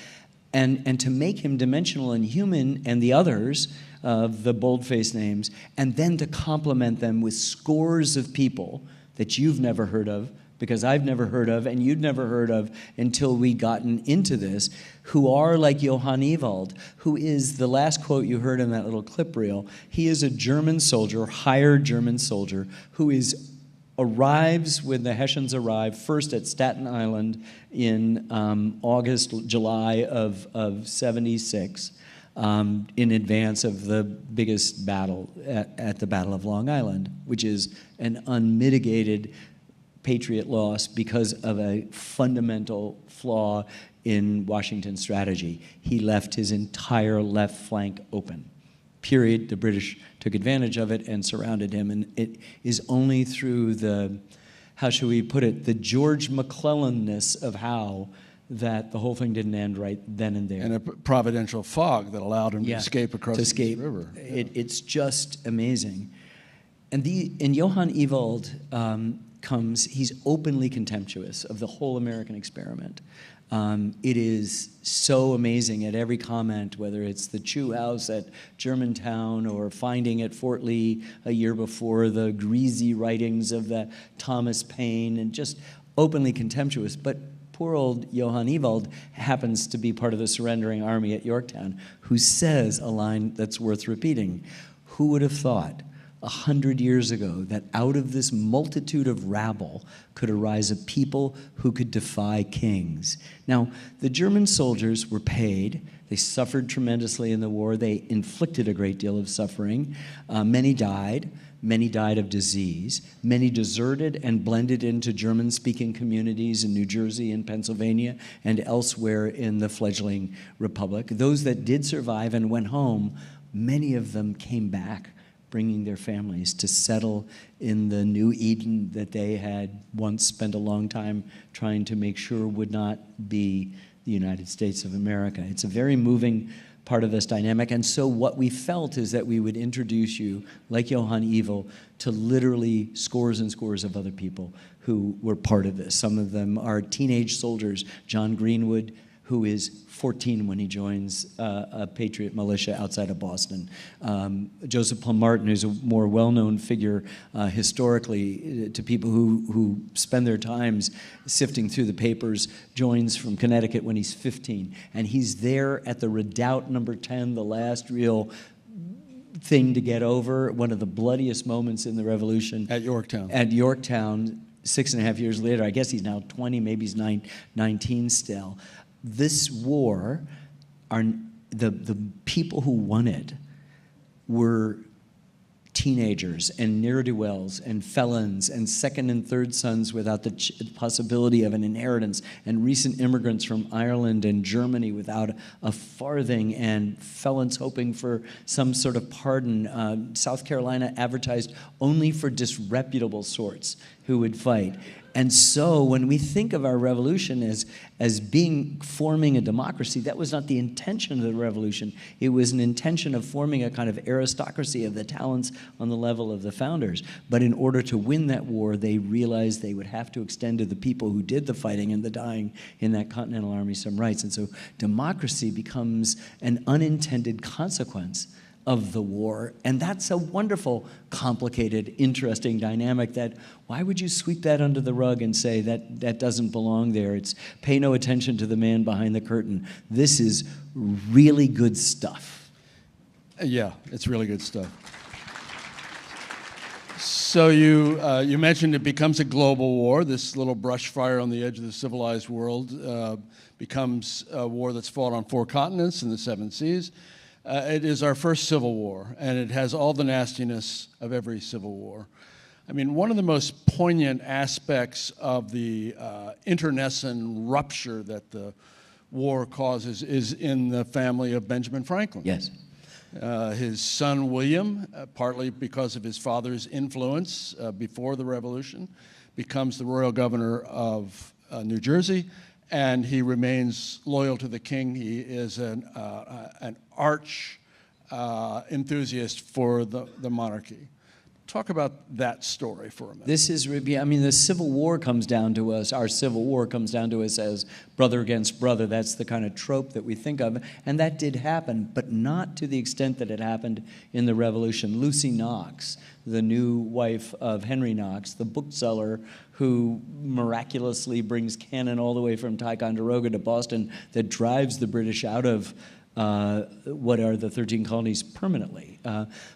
and to make him dimensional and human and the others, the boldface names, and then to complement them with scores of people that you've never heard of, because I've never heard of, and you'd never heard of until we'd gotten into this, who are like Johann Ewald, who is the last quote you heard in that little clip reel. He is a German soldier, hired German soldier, who arrives when the Hessians arrive, first at Staten Island in July of 76, in advance of the biggest battle at the Battle of Long Island, which is an unmitigated Patriot loss because of a fundamental flaw in Washington's strategy. He left his entire left flank open. Period. The British took advantage of it and surrounded him, and it is only through the, how should we put it, the George McClellan-ness of Howe that the whole thing didn't end right then and there. And a providential fog that allowed him to escape across the river. It's just amazing. And Johann Ewald he's openly contemptuous of the whole American experiment. It is so amazing at every comment, whether it's the Chew House at Germantown or finding at Fort Lee a year before the greasy writings of the Thomas Paine, and just openly contemptuous. But poor old Johann Ewald happens to be part of the surrendering army at Yorktown, who says a line that's worth repeating. Who would have thought 100 years ago that out of this multitude of rabble could arise a people who could defy kings? Now, the German soldiers were paid. They suffered tremendously in the war. They inflicted a great deal of suffering. Many died. Many died of disease. Many deserted and blended into German-speaking communities in New Jersey and Pennsylvania and elsewhere in the fledgling republic. Those that did survive and went home, many of them came back, bringing their families to settle in the new Eden that they had once spent a long time trying to make sure would not be the United States of America. It's a very moving part of this dynamic. And so what we felt is that we would introduce you, like Johann Ewald, to literally scores and scores of other people who were part of this. Some of them are teenage soldiers. John Greenwood, who is 14 when he joins a Patriot militia outside of Boston. Joseph Plum Martin, who's a more well-known figure historically to people who spend their times sifting through the papers, joins from Connecticut when he's 15. And he's there at the Redoubt number 10, the last real thing to get over, one of the bloodiest moments in the Revolution. At Yorktown. At Yorktown, 6.5 years later. I guess he's now 20, maybe he's 19 still. This war, the people who won it were teenagers and ne'er-do-wells and felons and second and third sons without the possibility of an inheritance, and recent immigrants from Ireland and Germany without a farthing, and felons hoping for some sort of pardon. South Carolina advertised only for disreputable sorts who would fight. And so when we think of our revolution as forming a democracy, that was not the intention of the revolution. It was an intention of forming a kind of aristocracy of the talents on the level of the founders. But in order to win that war, they realized they would have to extend to the people who did the fighting and the dying in that Continental Army some rights. And so democracy becomes an unintended consequence of the war, and that's a wonderful, complicated, interesting dynamic that why would you sweep that under the rug and say that doesn't belong there? It's pay no attention to the man behind the curtain. This is really good stuff. Yeah, it's really good stuff. So you mentioned it becomes a global war. This little brush fire on the edge of the civilized world becomes a war that's fought on 4 continents in the 7 seas. It is our first civil war, and it has all the nastiness of every civil war. I mean, one of the most poignant aspects of the internecine rupture that the war causes is in the family of Benjamin Franklin. Yes. His son, William, partly because of his father's influence before the Revolution, becomes the royal governor of New Jersey, and he remains loyal to the king. He is an arch enthusiast for the monarchy. Talk about that story for a minute. This is, I mean, the Civil War comes down to us, our Civil War comes down to us as brother against brother. That's the kind of trope that we think of. And that did happen, but not to the extent that it happened in the Revolution. Lucy Knox, the new wife of Henry Knox, the bookseller who miraculously brings cannon all the way from Ticonderoga to Boston that drives the British out of what are the 13 colonies permanently.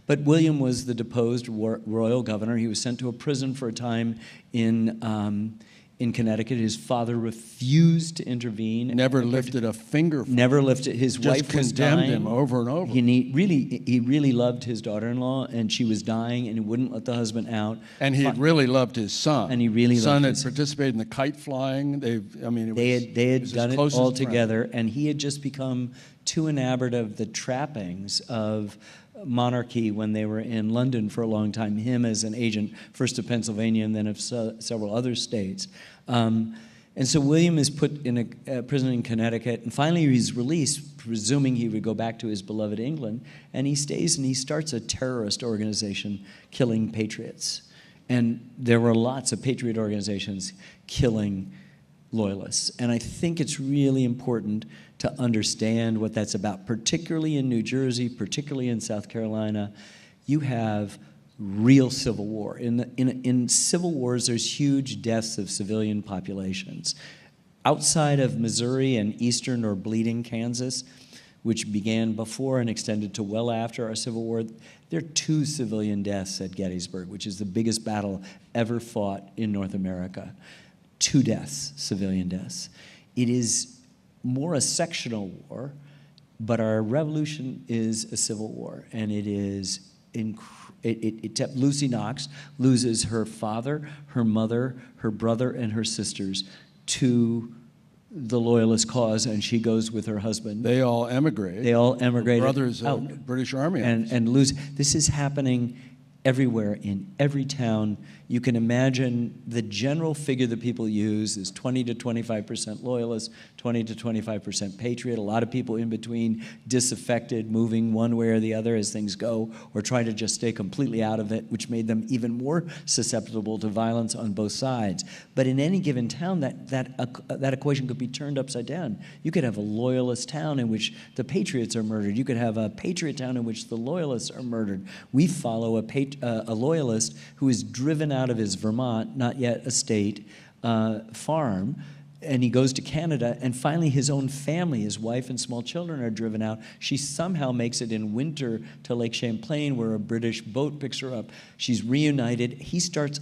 But William was the deposed royal governor. He was sent to a prison for a time in Connecticut. His father refused to intervene. Never lifted a finger for him. Never lifted. His wife was dying. Condemned him over and over. He really loved his daughter-in-law, and she was dying, and he wouldn't let the husband out. And he really loved his son. And he really son loved his had participated in the kite flying. They had done it all together, and he had just become too enamored of the trappings of monarchy when they were in London for a long time, him as an agent, first of Pennsylvania and then of several other states. And so William is put in a prison in Connecticut, and finally he's released, presuming he would go back to his beloved England, and he stays and he starts a terrorist organization killing patriots. And there were lots of patriot organizations killing loyalists. And I think it's really important to understand what that's about, particularly in New Jersey, particularly in South Carolina. You have real civil war. In civil wars, there's huge deaths of civilian populations. Outside of Missouri and eastern or bleeding Kansas, which began before and extended to well after our Civil War, there are 2 civilian deaths at Gettysburg, which is the biggest battle ever fought in North America. 2 deaths, civilian deaths. It is more a sectional war, but our revolution is a civil war, and it is Lucy Knox loses her father, her mother, her brother, and her sisters to the Loyalist cause, and she goes with her husband. They all emigrate. They all emigrated. Brothers out. of British Army. And lose. This is happening everywhere, in every town. You can imagine the general figure that people use is 20 to 25% loyalist, 20 to 25% patriot. A lot of people in between, disaffected, moving one way or the other as things go, or trying to just stay completely out of it, which made them even more susceptible to violence on both sides. But in any given town, that equation could be turned upside down. You could have a loyalist town in which the patriots are murdered. You could have a patriot town in which the loyalists are murdered. We follow a loyalist who is driven out of his Vermont, not yet a state, farm, and he goes to Canada, and finally his own family, his wife and small children, are driven out. She somehow makes it in winter to Lake Champlain, where a British boat picks her up. She's reunited. He starts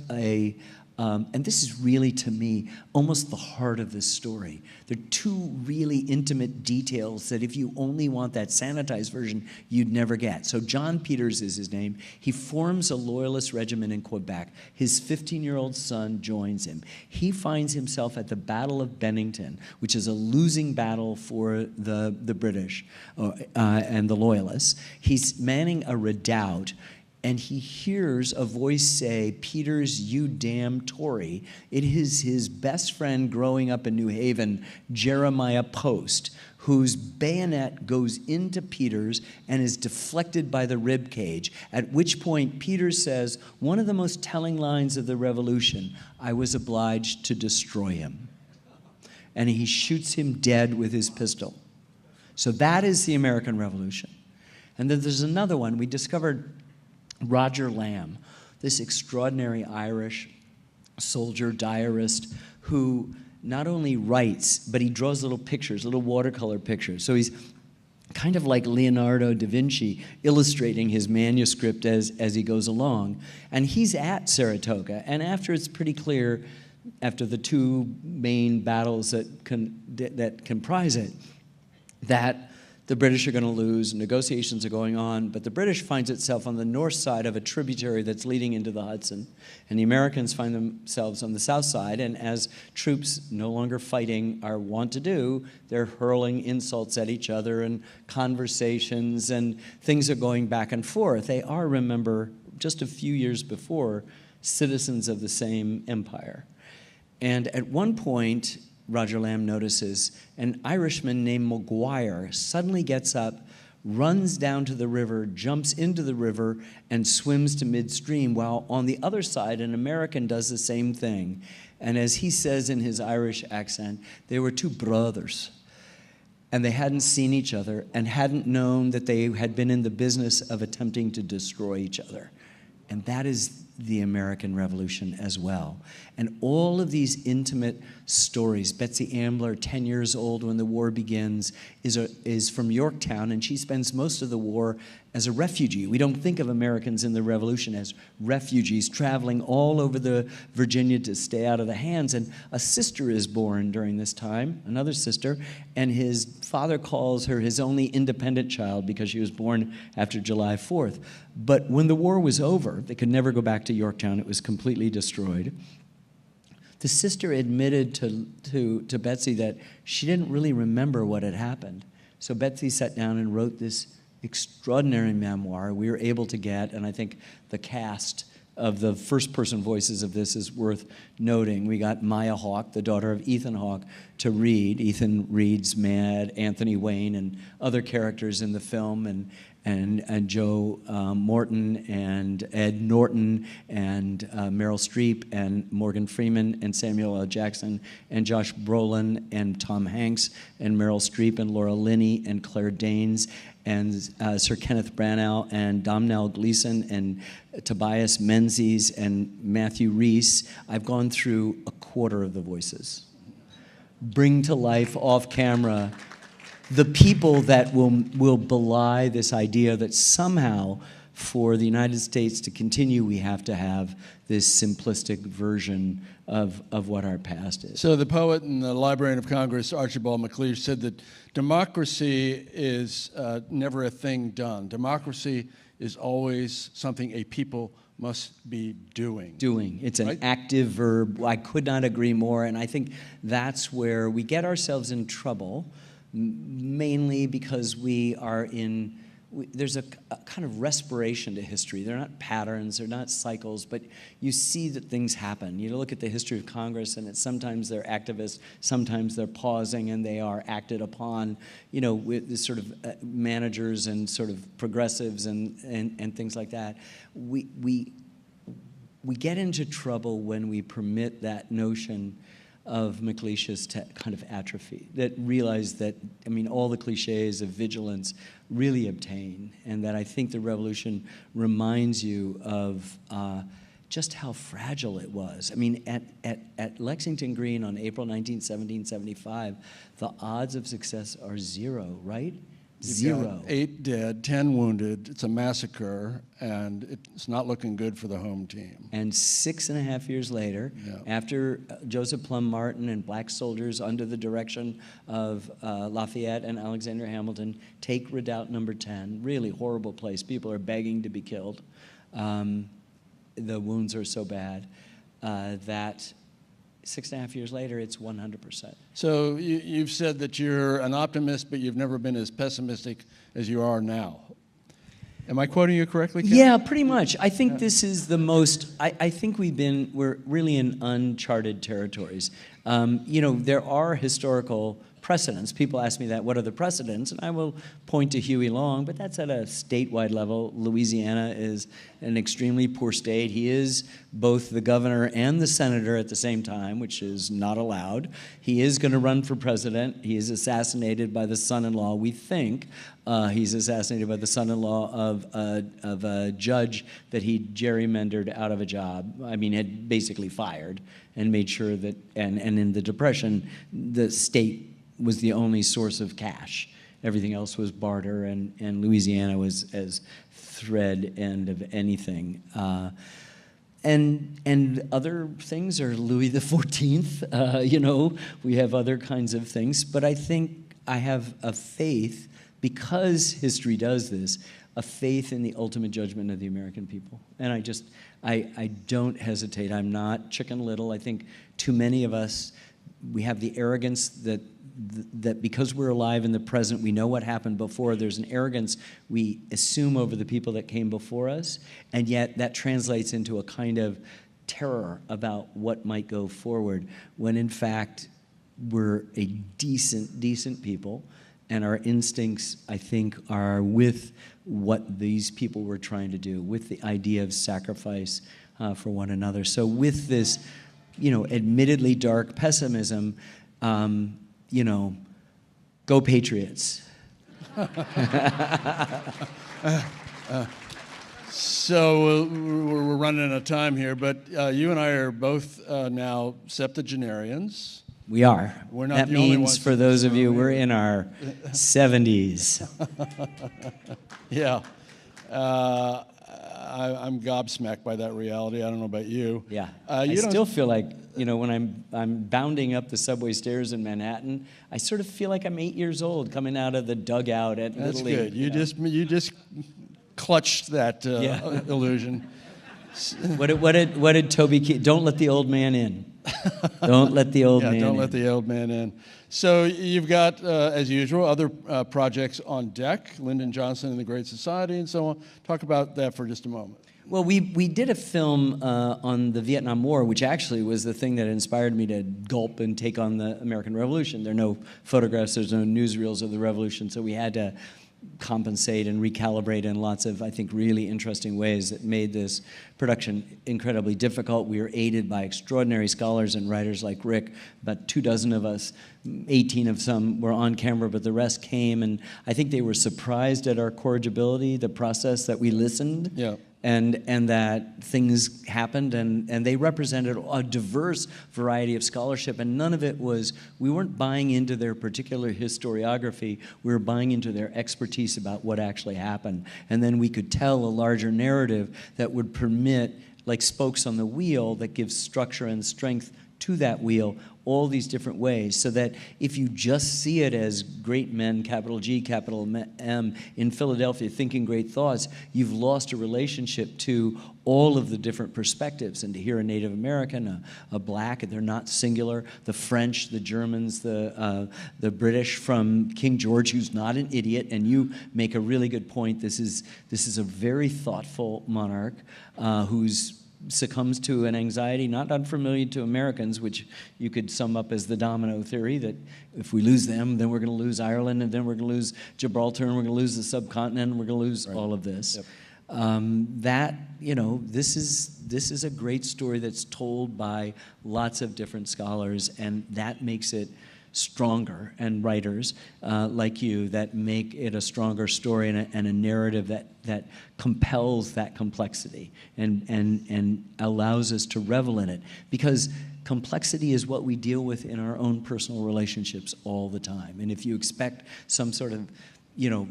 and this is really, to me, almost the heart of this story. There are 2 really intimate details that if you only want that sanitized version, you'd never get. So John Peters is his name. He forms a loyalist regiment in Quebec. His 15-year-old son joins him. He finds himself at the Battle of Bennington, which is a losing battle for the British and the Loyalists. He's manning a redoubt, and he hears a voice say, "Peters, you damn Tory." It is his best friend growing up in New Haven, Jeremiah Post, whose bayonet goes into Peters and is deflected by the rib cage, at which point Peters says one of the most telling lines of the Revolution, "I was obliged to destroy him." And he shoots him dead with his pistol. So that is the American Revolution. And then there's another one. We discovered Roger Lamb, this extraordinary Irish soldier, diarist, who not only writes, but he draws little pictures, little watercolor pictures. So he's kind of like Leonardo da Vinci, illustrating his manuscript as he goes along. And he's at Saratoga, and after it's pretty clear, after the 2 main battles that comprise it, that the British are going to lose, negotiations are going on, but the British finds itself on the north side of a tributary that's leading into the Hudson, and the Americans find themselves on the south side, and as troops no longer fighting are wont to do, they're hurling insults at each other and conversations, and things are going back and forth. They are, remember, just a few years before, citizens of the same empire. And at one point, Roger Lamb notices an Irishman named Maguire suddenly gets up, runs down to the river, jumps into the river, and swims to midstream, while on the other side, an American does the same thing. And as he says in his Irish accent, they were two brothers. And they hadn't seen each other and hadn't known that they had been in the business of attempting to destroy each other. And that is the American Revolution as well. And all of these intimate stories, Betsy Ambler, 10 years old when the war begins, is from Yorktown, and she spends most of the war as a refugee. We don't think of Americans in the Revolution as refugees traveling all over the Virginia to stay out of the hands. And a sister is born during this time, another sister, and his father calls her his only independent child because she was born after July 4th. But when the war was over, they could never go back to Yorktown. It was completely destroyed. The sister admitted to Betsy that she didn't really remember what had happened. So Betsy sat down and wrote this extraordinary memoir we were able to get, and I think the cast of the first-person voices of this is worth noting. We got Maya Hawke, the daughter of Ethan Hawke, to read. Ethan reads Mad, Anthony Wayne, and other characters in the film, and Joe Morton and Ed Norton and Meryl Streep and Morgan Freeman and Samuel L. Jackson and Josh Brolin and Tom Hanks and Meryl Streep and Laura Linney and Claire Danes and Sir Kenneth Branagh and Domhnall Gleeson and Tobias Menzies and Matthew Rhys. I've gone through a quarter of the voices. Bring to life off camera the people that will belie this idea that somehow for the United States to continue, we have to have this simplistic version of what our past is. So the poet and the Librarian of Congress, Archibald MacLeish, said that democracy is never a thing done. Democracy is always something a people must be doing. Doing. It's an active verb. I could not agree more, and I think that's where we get ourselves in trouble, mainly because we are in, there's a kind of respiration to history. They're not patterns, they're not cycles, but you see that things happen. You look at the history of Congress, and sometimes they're activists, sometimes they're pausing, and they are acted upon, you know, with this sort of managers and sort of progressives and things like that. We get into trouble when we permit that notion of MacLeish's kind of atrophy, that realize that, I mean, all the cliches of vigilance really obtain, and that I think the revolution reminds you of just how fragile it was. I mean, at Lexington Green on April 19, 1775, the odds of success are zero, right? Zero. 8 dead, 10 wounded. It's a massacre, and it's not looking good for the home team. And 6.5 years later, after Joseph Plum Martin and black soldiers under the direction of Lafayette and Alexander Hamilton take Redoubt Number 10, really horrible place. People are begging to be killed. The wounds are so bad that 6.5 years later, it's 100%. So you've said that you're an optimist, but you've never been as pessimistic as you are now. Am I quoting you correctly, Ken? Yeah, pretty much. I think this is the most, I think we're really in uncharted territories. You know, there are historical precedents. People ask me that, what are the precedents? And I will point to Huey Long, but that's at a statewide level. Louisiana is an extremely poor state. He is both the governor and the senator at the same time, which is not allowed. He is going to run for president. He is assassinated by the son-in-law, we think. He's assassinated by the son-in-law of a judge that he gerrymandered out of a job. I mean, had basically fired and made sure that, and in the Depression, the state was the only source of cash. Everything else was barter, and Louisiana was as thread end of anything. And other things are Louis XIV. You know, we have other kinds of things. But I think I have a faith, because history does this, a faith in the ultimate judgment of the American people. And I don't hesitate. I'm not Chicken Little. I think too many of us, we have the arrogance that because we're alive in the present, we know what happened before. There's an arrogance we assume over the people that came before us, and yet that translates into a kind of terror about what might go forward, when in fact we're a decent people, and our instincts, I think, are with what these people were trying to do, with the idea of sacrifice for one another. So with this, admittedly dark pessimism, go Patriots. So we're running out of time here, but you and I are both now septuagenarians. We are. We're not that the only means, ones for those of you, we're in our 70s. Yeah. I'm gobsmacked by that reality. I don't know about you. Yeah. I still feel like, when I'm bounding up the subway stairs in Manhattan, I sort of feel like I'm 8 years old coming out of the dugout at That's Little good. League. You just clutched that illusion. What did Toby Keith? Don't let the old man in. Don't let the old man in. Don't let the old man in. So you've got, as usual, other projects on deck, Lyndon Johnson and the Great Society and so on. Talk about that for just a moment. Well, we did a film on the Vietnam War, which actually was the thing that inspired me to gulp and take on the American Revolution. There are no photographs, there's no newsreels of the Revolution, so we had to compensate and recalibrate in lots of, I think, really interesting ways that made this production incredibly difficult. We were aided by extraordinary scholars and writers like Rick. About 24 of us, 18 of some were on camera, but the rest came, and I think they were surprised at our corrigibility, the process that we listened. Yeah. And that things happened, and they represented a diverse variety of scholarship, and none of it was, we weren't buying into their particular historiography, we were buying into their expertise about what actually happened. And then we could tell a larger narrative that would permit, like spokes on the wheel, that gives structure and strength to that wheel, all these different ways, so that if you just see it as great men, capital G, capital M, in Philadelphia thinking great thoughts, you've lost a relationship to all of the different perspectives. And to hear a Native American, a black, and they're not singular, the French, the Germans, the British, from King George, who's not an idiot, and you make a really good point. This is a very thoughtful monarch who's succumbs to an anxiety not unfamiliar to Americans, which you could sum up as the domino theory, that if we lose them, then we're going to lose Ireland, and then we're going to lose Gibraltar, and we're going to lose the subcontinent, and we're going to lose all of this. Yep. This is a great story that's told by lots of different scholars, and that makes it stronger, and writers like you that make it a stronger story and a narrative that compels that complexity and allows us to revel in it, because complexity is what we deal with in our own personal relationships all the time. And if you expect some sort of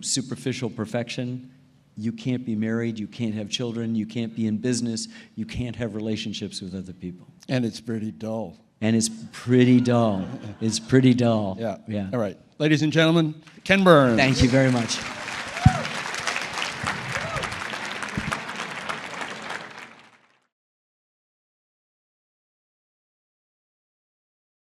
superficial perfection, you can't be married, you can't have children, you can't be in business, you can't have relationships with other people. And it's pretty dull. And it's pretty dull. It's pretty dull. Yeah. Yeah. All right. Ladies and gentlemen, Ken Burns. Thank you very much.